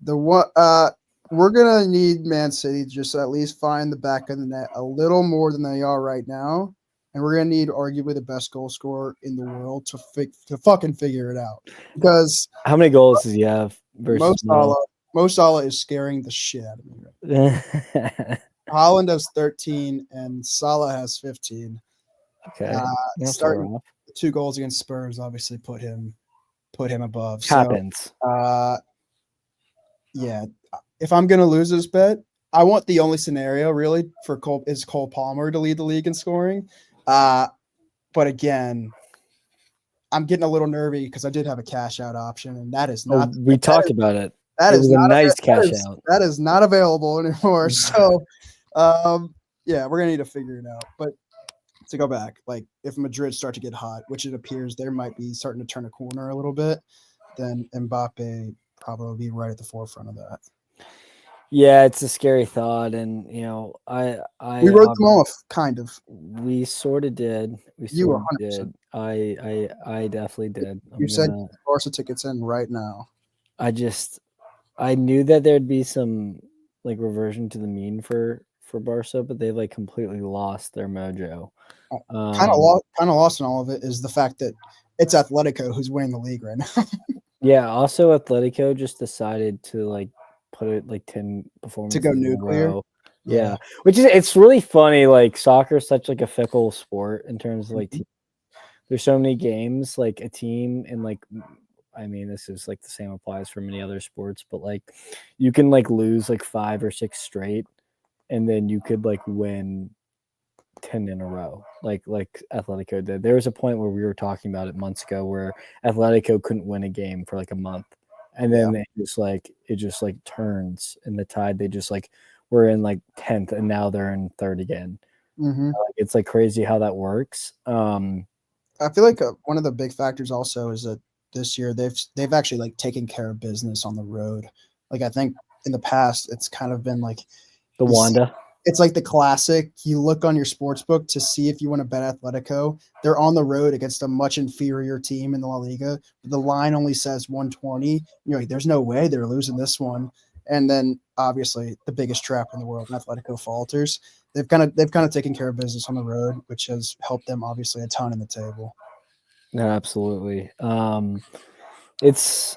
We're gonna need Man City to just at least find the back of the net a little more than they are right now, and we're gonna need arguably the best goal scorer in the world to fucking figure it out. Because how many goals does he have versus Mo Salah is scaring the shit out of me right now. Holland has 13 and Salah has 15. Okay. Starting 2 goals against Spurs obviously put him above. Happens. So, yeah, if I'm gonna lose this bet, I want the only scenario really for Cole Palmer to lead the league in scoring. But again, I'm getting a little nervy because I did have a cash out option, and that is not. We talked about it. That it is was not a nice cash out. That is not available anymore. So, yeah, we're gonna need to figure it out. But to go back, like if Madrid start to get hot, which it appears they might be starting to turn a corner a little bit, then Mbappe probably be right at the forefront of that. Yeah, it's a scary thought, and we wrote them off, kind of. We sort of did. You 100%. Did. I definitely did. You said Barca tickets in right now. I knew that there'd be some like reversion to the mean for Barca, but they like completely lost their mojo. Kind of lost in all of it is the fact that it's Atletico who's winning the league right now. Yeah. Also, Atletico just decided to like put it like 10 performances to go nuclear. In a row. Yeah. Which is, it's really funny. Like soccer is such like a fickle sport in terms of like there's so many games, like a team, and like, I mean, this is like the same applies for many other sports, but like you can like lose like 5 or 6 straight, and then you could like win 10 in a row, like Atletico did. There was a point where we were talking about it months ago where Atletico couldn't win a game for like a month, and Yeah. then it just like turns in the tide. They just like were in like 10th, and now they're in third again. Mm-hmm. It's like crazy how that works. I feel like one of the big factors also is that this year they've actually like taken care of business on the road. Like I think in the past it's kind of been like The you see, Wanda. it's like the classic. You look on your sports book to see if you want to bet Atletico. They're on the road against a much inferior team in the La Liga. The line only says 120. You're like, there's no way they're losing this one. And then obviously the biggest trap in the world, Atletico falters. They've kind of taken care of business on the road, which has helped them obviously a ton in the table. No, absolutely. It's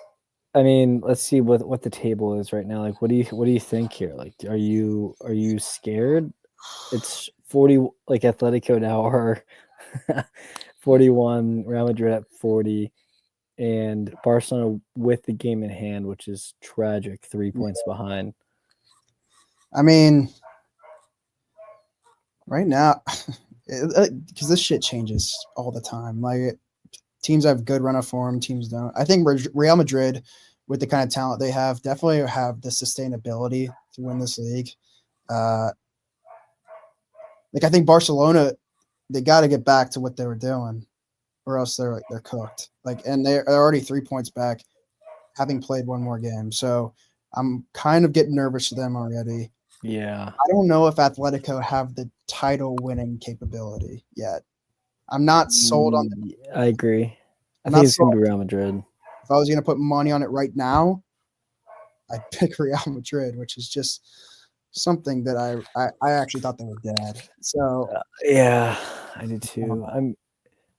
I mean, let's see what the table is right now. Like, what do you think here? Like, are you scared? It's 40 like Atletico now are 41, Real Madrid at 40, and Barcelona with the game in hand, which is tragic, 3 points behind. I mean, right now, because this shit changes all the time. Like teams have good run of form, teams don't. I think Real Madrid, with the kind of talent they have, definitely have the sustainability to win this league. Uh, like I think Barcelona, they got to get back to what they were doing, or else they're cooked. Like, and they're already 3 points back, having played one more game. So I'm kind of getting nervous for them already. Yeah. I don't know if Atletico have the title winning capability yet. I'm not sold on. I agree. I I'm think not it's gonna sold. be Real Madrid. If I was going to put money on it right now, I'd pick Real Madrid, which is just something that I actually thought they were dead. So Yeah, I did I don't too. know. I mean,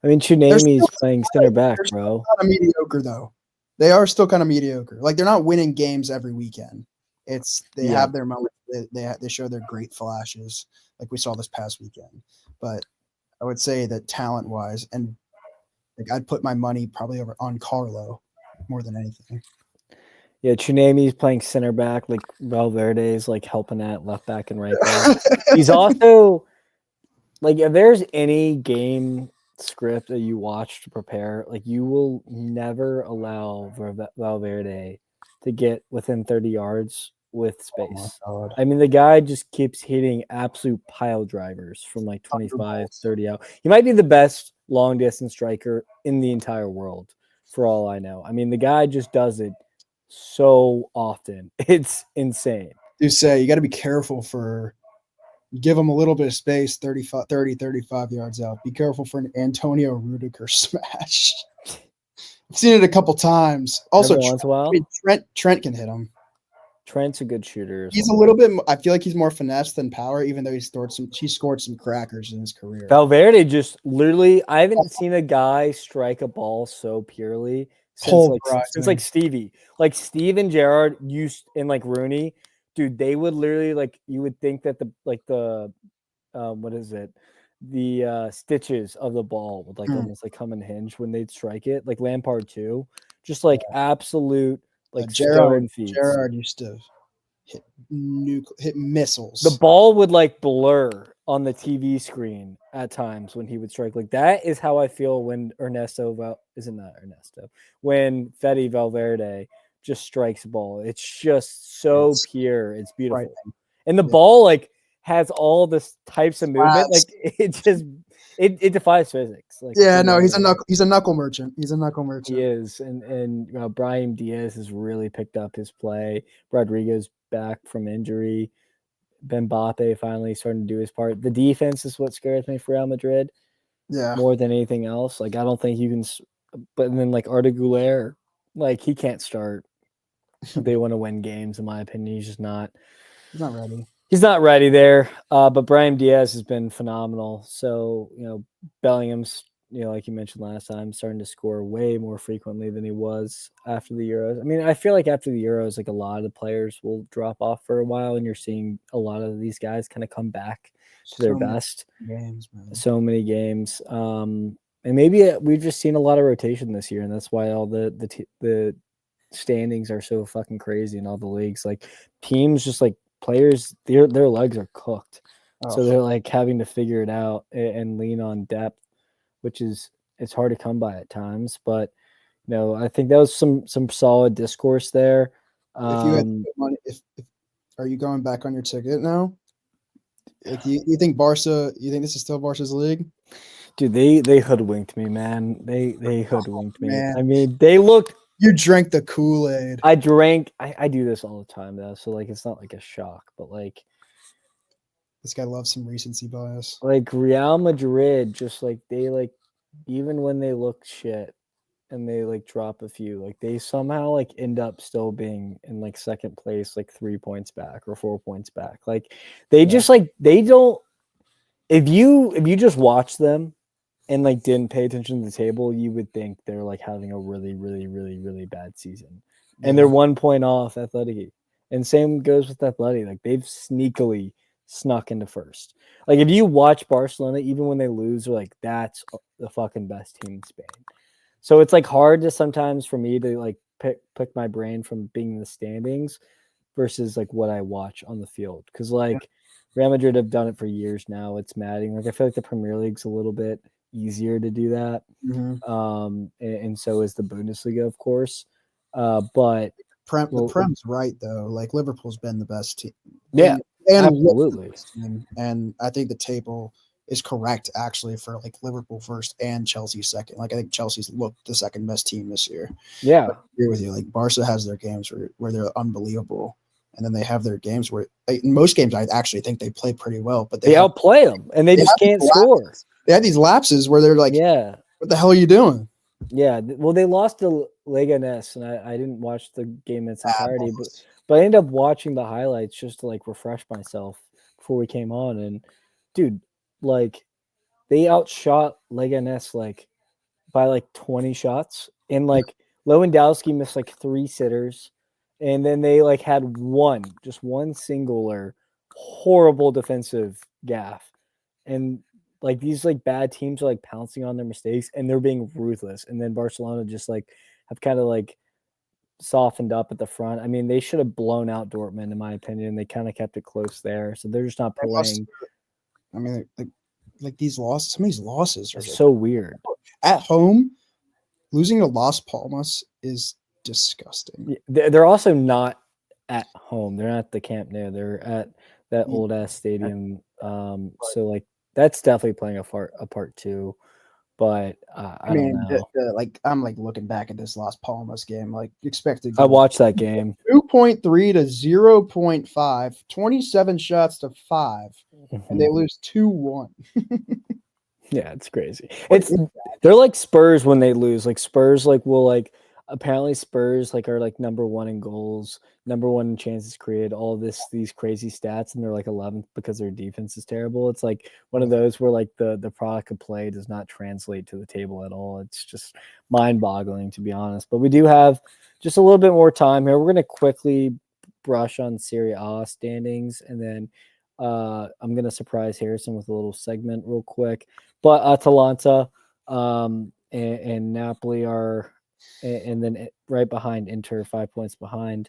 They're still Tsunami's playing center back, they're still bro. kind of mediocre though. They are still kind of mediocre. Like they're not winning games every weekend. It's they Yeah, have their moments. They show their great flashes, like we saw this past weekend. But I would say that talent wise, and like I'd put my money probably over on Carlo more than anything. yeah. Tsunami's playing center back. Like Valverde's like helping at left back and right back. He's also like if there's any game script that you watch to prepare, like you will never allow Valverde to get within 30 yards with Oh my space. god. I mean, the guy just keeps hitting absolute pile drivers from like 25, Thunderbolts. 30 out. He might be the best long distance striker in the entire world, for all I know. I mean, the guy just does it so often. It's insane. You say you got to be careful for give him a little bit of space 35 30 35 yards out. Be careful for an Antonio Rudiger smash. I've seen it a couple times. Also Every once in a while, Trent can hit him. Trent's a good shooter. He's a little bit I feel like he's more finesse than power, even though he scored some crackers in his career. Valverde just literally, I haven't seen a guy strike a ball so purely since like Pulverizing. Stevie, like Steve and Gerrard used and like Rooney, dude. They would literally like you would think that the what is it, the stitches of the ball would like Mm. almost like come and hinge when they'd strike it. Like Lampard too, just like absolute like stone feats. Gerard used to hit hit The missiles. ball would like blur on the TV screen at times when he would strike. Like that is how I feel when isn't that Ernesto? When Fede Valverde just strikes a ball. It's just so It's pure. It's beautiful. frightening. And the Yeah. ball like has all this types of movement. Slats. Like it just it defies physics. Like it's Yeah, no, he's unbelievable. he's a knuckle merchant. He's a knuckle He merchant. is, and Brahim Diaz has really picked up his play. Rodrigo's back from injury. Mbappe finally starting to do his part. The defense is what scares me for Real Madrid Yeah. more than anything else. Like I don't think you can. But then like Arda Güler, like he can't start. If they want to win games, in my opinion, he's just not. He's not ready. He's not ready there. But Brahim Diaz has been phenomenal. So Bellingham's like you mentioned last time, starting to score way more frequently than he was after the Euros. I mean, I feel like after the Euros, like a lot of the players will drop off for a while, and you're seeing a lot of these guys kind of come back to their So many best. games, man. So many games, and maybe we've just seen a lot of rotation this year, and that's why all the standings are so fucking crazy in all the leagues. Like teams, just like players, their legs are cooked, so they're like having to figure it out and lean on depth, which is it's hard to come by at times. But No, I think that was some solid discourse there. If you had to put money, if are you going back on your ticket now? Like, you think Barca? You think this is still Barca's league? Dude, they hoodwinked me, man. They hoodwinked me. Man, I mean, they looked. you drank the Kool-Aid. I drank. I do this all the time though, so like it's not like a shock, but This guy loves some recency bias. like Real Madrid, just like they like even when they look shit and they like drop a few, like they somehow like end up still being in like second place, like 3 points back or 4 points back. Like they Yeah. just like they don't. If you just watch them and like didn't pay attention to the table, you would think they're like having a really, really, really, really bad season. And they're Yeah. 1 point off Athletic. And same goes with Athletic. Like they've sneakily snuck into first. Like if you watch Barcelona, even when they lose, they're like, that's the fucking best team in Spain. So it's like hard to sometimes for me to like pick my brain from being in the standings versus like what I watch on the field. Because like Real Madrid have done it for years now. It's maddening. Like I feel like the Premier League's a little bit easier to do that. Mm-hmm. And so is the Bundesliga, of course. But The well, Prem's right though. Like Liverpool's been the best team. yeah, And absolutely. and I think the table is correct actually for like Liverpool first and Chelsea second. Like I think Chelsea's looked the second best team this year. Yeah. I agree with you. Like Barca has their games where they're unbelievable, and then they have their games where in most games I actually think they play pretty well, but They outplay them and they just can't score. They had these lapses where they're like, yeah, "What the hell are you doing?" yeah. Well, they lost to Liga, and I didn't watch the game in its entirety, but I ended up watching the highlights just to like refresh myself before we came on. And dude, like they outshot Leganes like by like 20 shots, and like Lewandowski missed like 3 sitters, and then they like had just one singular horrible defensive gaff, and like these like bad teams are like pouncing on their mistakes and they're being ruthless, and then Barcelona just like have kind of like softened up at the front. I mean, they should have blown out Dortmund in my opinion. They kind of kept it close there, so they're just not playing. I mean, like these losses. Some of these losses are It's like so weird. at home. Losing to Las Palmas is disgusting. They're also not at home. They're not at the Camp Nou. They're at that old ass stadium. So like that's definitely playing a part too. But I don't know. Like I'm like looking back at this Las Palmas game, like expected I goal watched that game. 2.3 to 0.5, 27 shots to 5, and they lose 2-1. Yeah, it's crazy. They're like Spurs when they lose. Like Spurs like will like apparently Spurs like are like number 1 in goals, number 1 in chances created, all these crazy stats, and they're like 11th because their defense is terrible. It's like one of those where like the product of play does not translate to the table at all. It's just mind-boggling to be honest. But we do have just a little bit more time here. We're gonna quickly brush on Serie A standings, and then I'm gonna surprise Harrison with a little segment real quick. But Atalanta and Napoli are, and then right behind Inter, 5 points behind.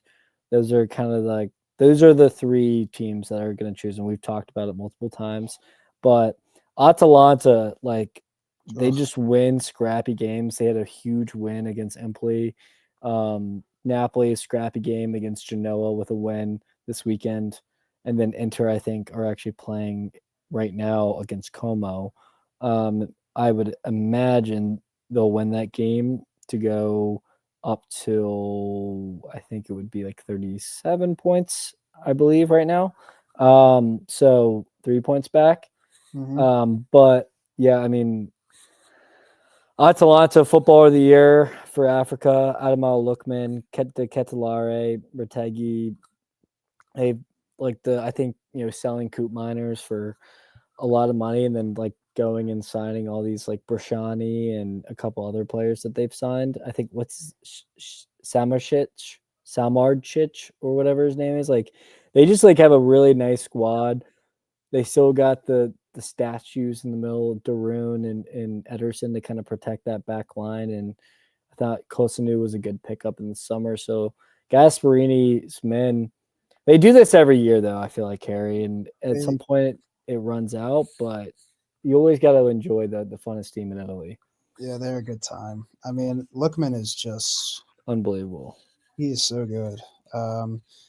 Those are kind of like those are the 3 teams that are going to choose, and we've talked about it multiple times. But Atalanta, like they just win scrappy games. They had a huge win against Empoli. Napoli, a scrappy game against Genoa with a win this weekend, and then Inter, I think, are actually playing right now against Como. I would imagine they'll win that game to go up till I think it would be like 37 points, I believe, right now. So 3 points back. But yeah, I mean, Atalanta Footballer of the Year for Africa, Adamal Lookman, Ketelare, Retegi. They like I think, selling Coop Miners for a lot of money and then like going and signing all these like Brashani and a couple other players that they've signed. I think what's Samardzic or whatever his name is. Like they just like have a really nice squad. They still got the statues in the middle of Darun and Ederson to kind of protect that back line. And I thought Kosanu was a good pickup in the summer. So Gasparini's men, they do this every year though, I feel like, Harry. And at some point it runs out, but you always got to enjoy the funnest team in Italy. Yeah, they're a good time. I mean, Lookman is just Unbelievable. he is so good.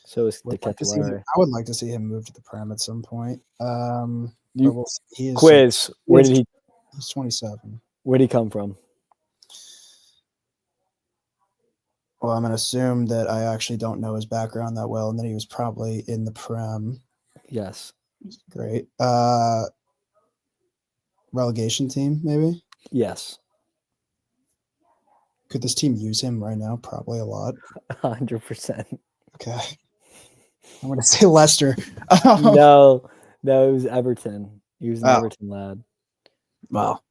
So is Would De like to see him. Ketelaere. I would like to see him move to the Prem at some point. But You we'll see. He is so quiz. he is he's 27. Where did he come from? Well, I'm gonna assume that I actually don't know his background that well, and that he was probably in the Prem. Yes. Great. Relegation team, maybe. Yes. Could this team use him right now? Probably a lot. 100%. Okay. I'm gonna say Leicester. No, no, it was Everton. He was an Oh, Everton lad. well,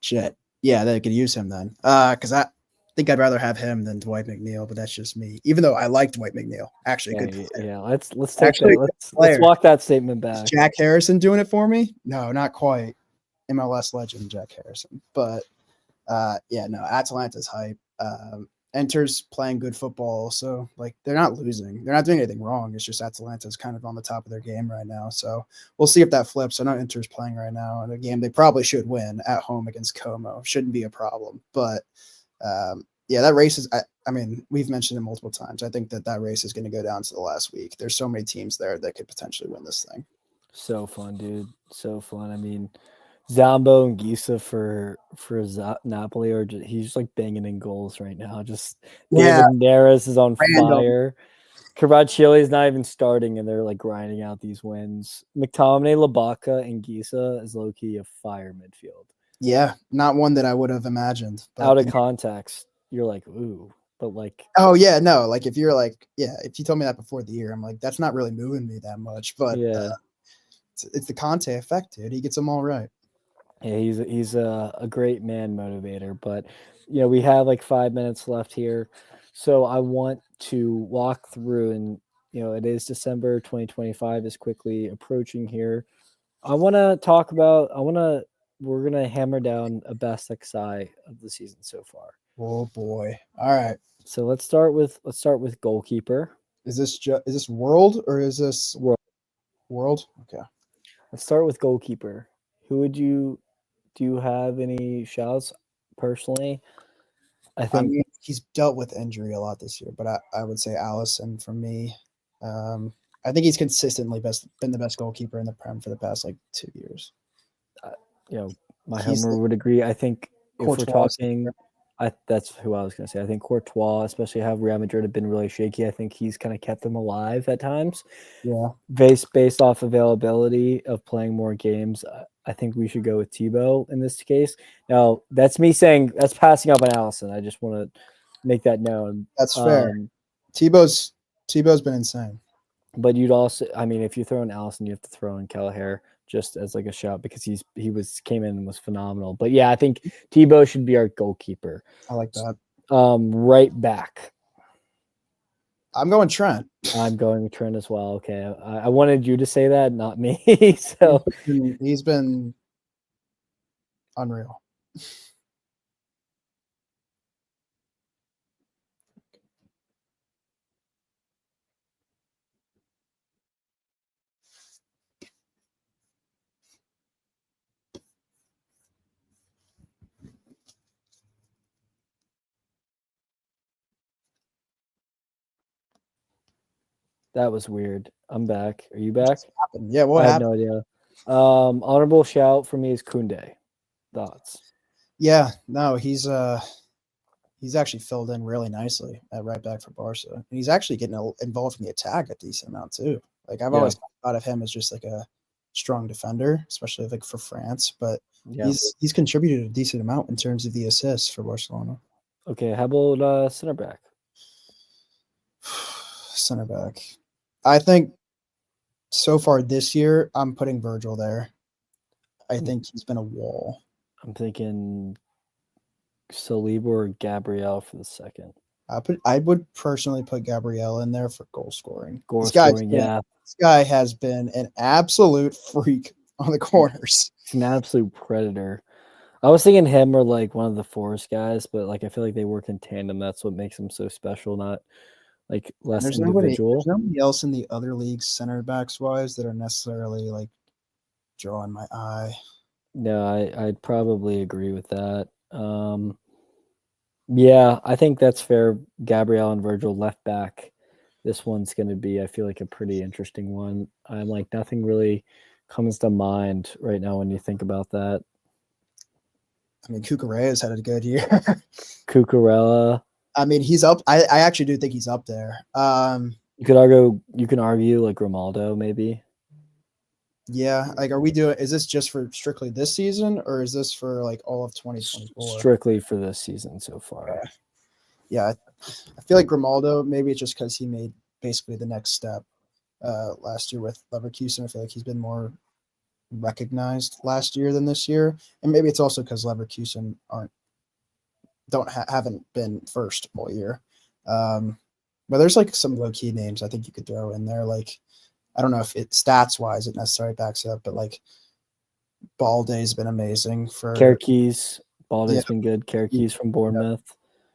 shit. Yeah, they could use him then. Because I think I'd rather have him than Dwight McNeil, but that's just me. Even though I like Dwight McNeil, actually a good Yeah, player. yeah. Let's take Actually, that. a good Let's player. walk that statement Is back. Jack Harrison doing it for me? No, not quite. MLS legend Jack Harrison, but yeah, no, Atalanta's hype. Inter's playing good football, so like they're not losing. They're not doing anything wrong. It's just Atalanta's kind of on the top of their game right now. So we'll see if that flips. I know Inter's playing right now in a game they probably should win at home against Como. Shouldn't be a problem. But yeah, that race is. I mean, we've mentioned it multiple times. I think that race is going to go down to the last week. There's so many teams there that could potentially win this thing. So fun, dude. So fun. I mean, Zambo and Gisa for Napoli are he's just like banging in goals right now. Just Yeah, David Neres is on random. fire. Kvaratskhelia is not even starting, and they're like grinding out these wins. McTominay, Labaka, and Gisa is low key a fire midfield. Yeah, not one that I would have imagined. Out But of context, you're like, ooh, but like, oh yeah, no, like if you're like, yeah, if you told me that before the year, I'm like, that's not really moving me that much. But yeah, it's the Conte effect, dude. He gets them all right. yeah, he's a great man motivator. But you know, we have like 5 minutes left here, so I want to walk through, and you know, it is December 2025 is quickly approaching here. I want to talk about. We're gonna hammer down a best XI of the season so far. Oh boy. All right. So let's start with goalkeeper. Is this world or is this World. world? Okay. Let's start with goalkeeper. Who would you do? You have any shouts personally? I I think mean, he's dealt with injury a lot this year, but I would say Allison for me. Um, I think he's consistently been the best goalkeeper in the Prem for the past like 2 years. uh, you know my He's homer the would agree. I think if we're Courtois. talking, that's who I was gonna say. I think Courtois, especially how Real Madrid have been really shaky. I think he's kind of kept them alive at times. Yeah, Based off availability of playing more games, I think we should go with Tebow in this case. Now, that's me saying that's passing up on Allison. I just want to make that known. that's fair. Um, Tebow's Tebow's been insane. but you'd also, I mean, if you throw in Allison, you have to throw in Kelleher just as like a shout because came in and was phenomenal. But yeah, I think Tebow should be our goalkeeper. I like that. Right back. I'm going Trent. I'm going with Trent as well. Okay, I wanted you to say that, not me. So He's been unreal. that was weird. I'm back. Are you back? Happened. Yeah, I what have happened? no idea. Honorable shout for me is Kunde. Thoughts? Yeah, no, he's actually filled in really nicely at right back for Barca. And he's actually getting involved in the attack a decent amount too. Like I've Yeah, always thought of him as just like a strong defender, especially like for France, but yeah. he's contributed a decent amount in terms of the assists for Barcelona. Okay, how about center back? Center back. I think so far this year, I'm putting Virgil there. I Hmm. think he's been a wall. I'm thinking Saliba or Gabrielle for the second. I would personally put Gabrielle in there for goal scoring. Goal scoring, yeah. This guy has been an absolute freak on the corners. He's an absolute predator. I was thinking him or like one of the Forest guys, but like I feel like they work in tandem. That's what makes them so special, not like less There's individual. nobody else in the other leagues center backs wise that are necessarily like drawing my eye. No, I'd probably agree with that. Yeah, I think that's fair. Gabrielle and Virgil left back. This one's going to be, I feel like, a pretty interesting one. I'm like, nothing really comes to mind right now when you think about that. I mean, Cucurella's had a good year. Cucurella. I mean, he's up. I actually do think he's up there. You could argue. You can argue like Romaldo, maybe. Yeah, like, are we doing? Is this just for strictly this season, or is this for like all of 2024? Strictly for this season so far. Yeah, I feel like Grimaldo. Maybe it's just because he made basically the next step last year with Leverkusen. I feel like he's been more recognized last year than this year, and maybe it's also because Leverkusen haven't been first all year. But there's like some low key names I think you could throw in there. Like, I don't know if it stats wise it necessarily backs it up, but like Balday's been amazing for Kerkees. Balday's yeah, been good. Kerkees from Bournemouth.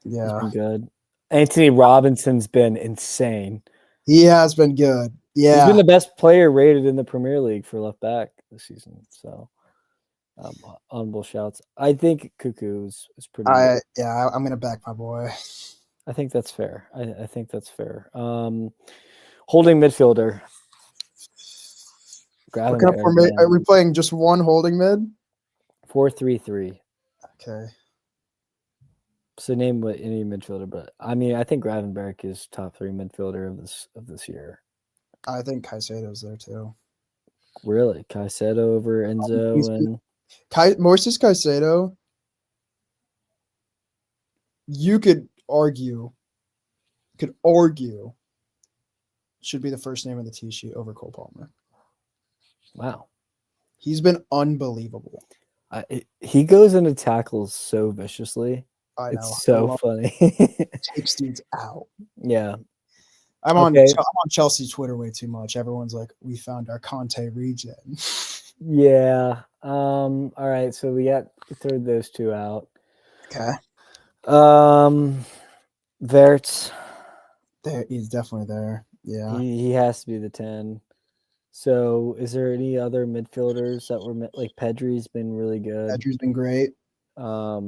He's yeah. been good. Anthony Robinson's been insane. He has been good. He's been Yeah. the best player rated in the Premier League for left back this season. So, honorable shouts. I think Cuckoo is pretty good. I'm gonna back my boy. I think that's fair. I think that's fair. Holding midfielder. What kind of formation are we playing? Just one holding mid? 4-3-3. Okay. So name what any midfielder, but I mean I think Gravenberch is top 3 midfielder of this year. I think Caicedo's there too. Really? Caicedo over Enzo and Moises Caicedo, you could argue should be the first name on the T sheet over Cole Palmer. wow. He's been unbelievable. He goes into tackles so viciously. I know. It's so funny. Takes dudes out. Yeah. I'm on Chelsea Twitter way too much. Everyone's like, we found our Conte regen. Yeah. All right. So we throw those two out. Okay. Verts. There, he's definitely there. Yeah. He has to be the 10. So is there any other midfielders that were like Pedri's been really good? Pedri's been great. I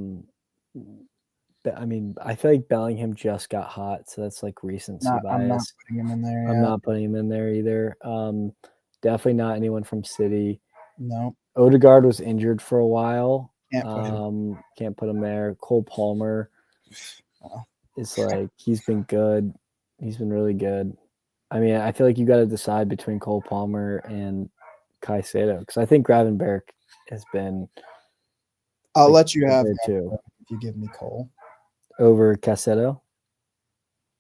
mean, I feel like Bellingham just got hot, so that's like recency bias. I'm not putting him in there. I'm not putting him in there either. Definitely not anyone from City. No. Odegaard was injured for a while. Can't put him there. Cole Palmer is like he's been good. He's been really good. I mean, I feel like you got to decide between Cole Palmer and Caicedo because I think Gravenberch has been. I'll let you have too if you give me Cole over Caicedo.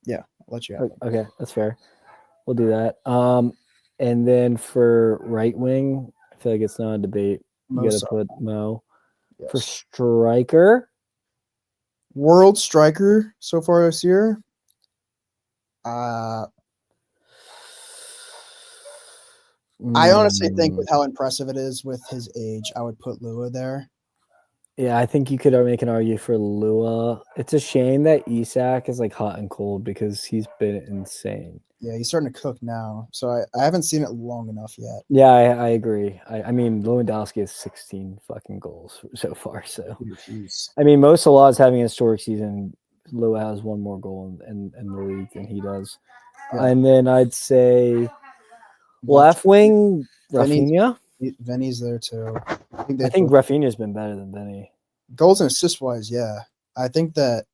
Yeah, I'll let you have. Okay, that's fair. We'll do that. And then for right wing, I feel like it's not a debate. You got to put Mo. Yes. For striker, world striker so far this year. I honestly think with how impressive it is with his age, I would put Lua there. Yeah, I think you could make an argument for Lua. It's a shame that Isak is like hot and cold because he's been insane. Yeah, he's starting to cook now. So I haven't seen it long enough yet. Yeah, I agree. I mean, Lewandowski has 16 fucking goals so far. So, I mean, Mo Salah is having a historic season. Lua has one more goal in the league than he does. Yeah. And then I'd say left wing, Rafinha. Vinny's there too. I think Rafinha's been better than Vinny. Goals and assist wise, yeah. I think that,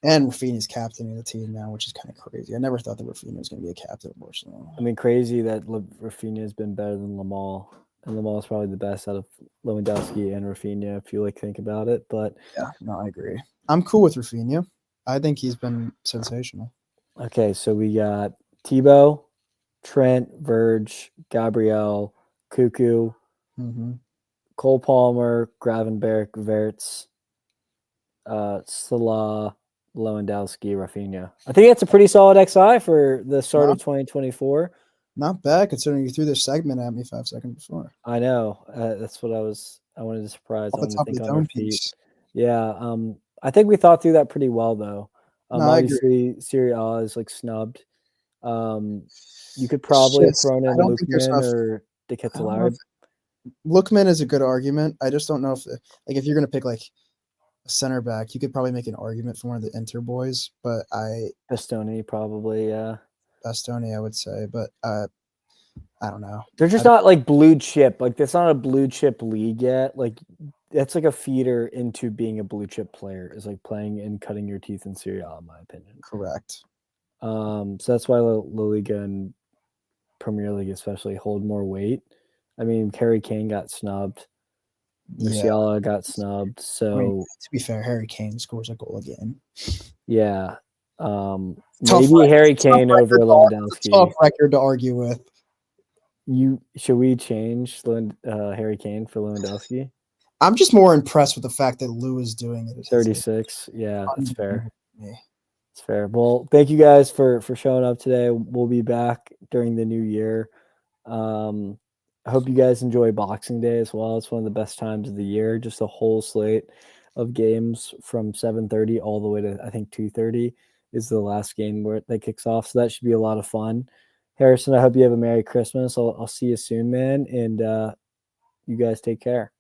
and Rafinha's captaining the team now, which is kind of crazy. I never thought that Rafinha was going to be a captain of Barcelona. I mean, crazy that Rafinha has been better than Lamal, and Lamal is probably the best out of Lewandowski and Rafinha if you think about it. But yeah, no, I agree. I'm cool with Rafinha. I think he's been sensational. Okay, so we got Thibaut, Trent, Verge, Gabriel, Cuckoo, Cole Palmer, Gravenberch, Verts, Salah, Lewandowski, Rafinha. I think that's a pretty solid XI for the start of 2024. Not bad considering you threw this segment at me 5 seconds before. I know. That's what I wanted to surprise. I wanted to think on our feet. Yeah. I think we thought through that pretty well though. Obviously Serie A is like snubbed. You could probably have thrown in Lukman or De Ketelaere. Lookman is a good argument. I just don't know if if you're gonna pick like a center back, you could probably make an argument for one of the Inter boys, but Bastoni probably, yeah. Bastoni, I would say, but I don't know. They're just not like blue chip. Like that's not a blue chip league yet. Like that's like a feeder into being a blue chip player is like playing and cutting your teeth in Serie A, in my opinion. Correct. So that's why La Liga and Premier League especially hold more weight. I mean, Harry Kane got snubbed. Musiala got snubbed. So I mean, to be fair, Harry Kane scores a goal a game. yeah. Maybe Harry Kane over Lewandowski. Tough record to argue with. Should we change Harry Kane for Lewandowski? I'm just more impressed with the fact that Lou is doing it. 36. Yeah, that's fair. Yeah. It's fair. Well, thank you guys for showing up today. We'll be back during the new year. I hope you guys enjoy Boxing Day as well. It's one of the best times of the year. Just a whole slate of games from 7:30 all the way to I think 2:30 is the last game where that kicks off. So that should be a lot of fun. Harrison, I hope you have a Merry Christmas. I'll see you soon, man. And you guys take care.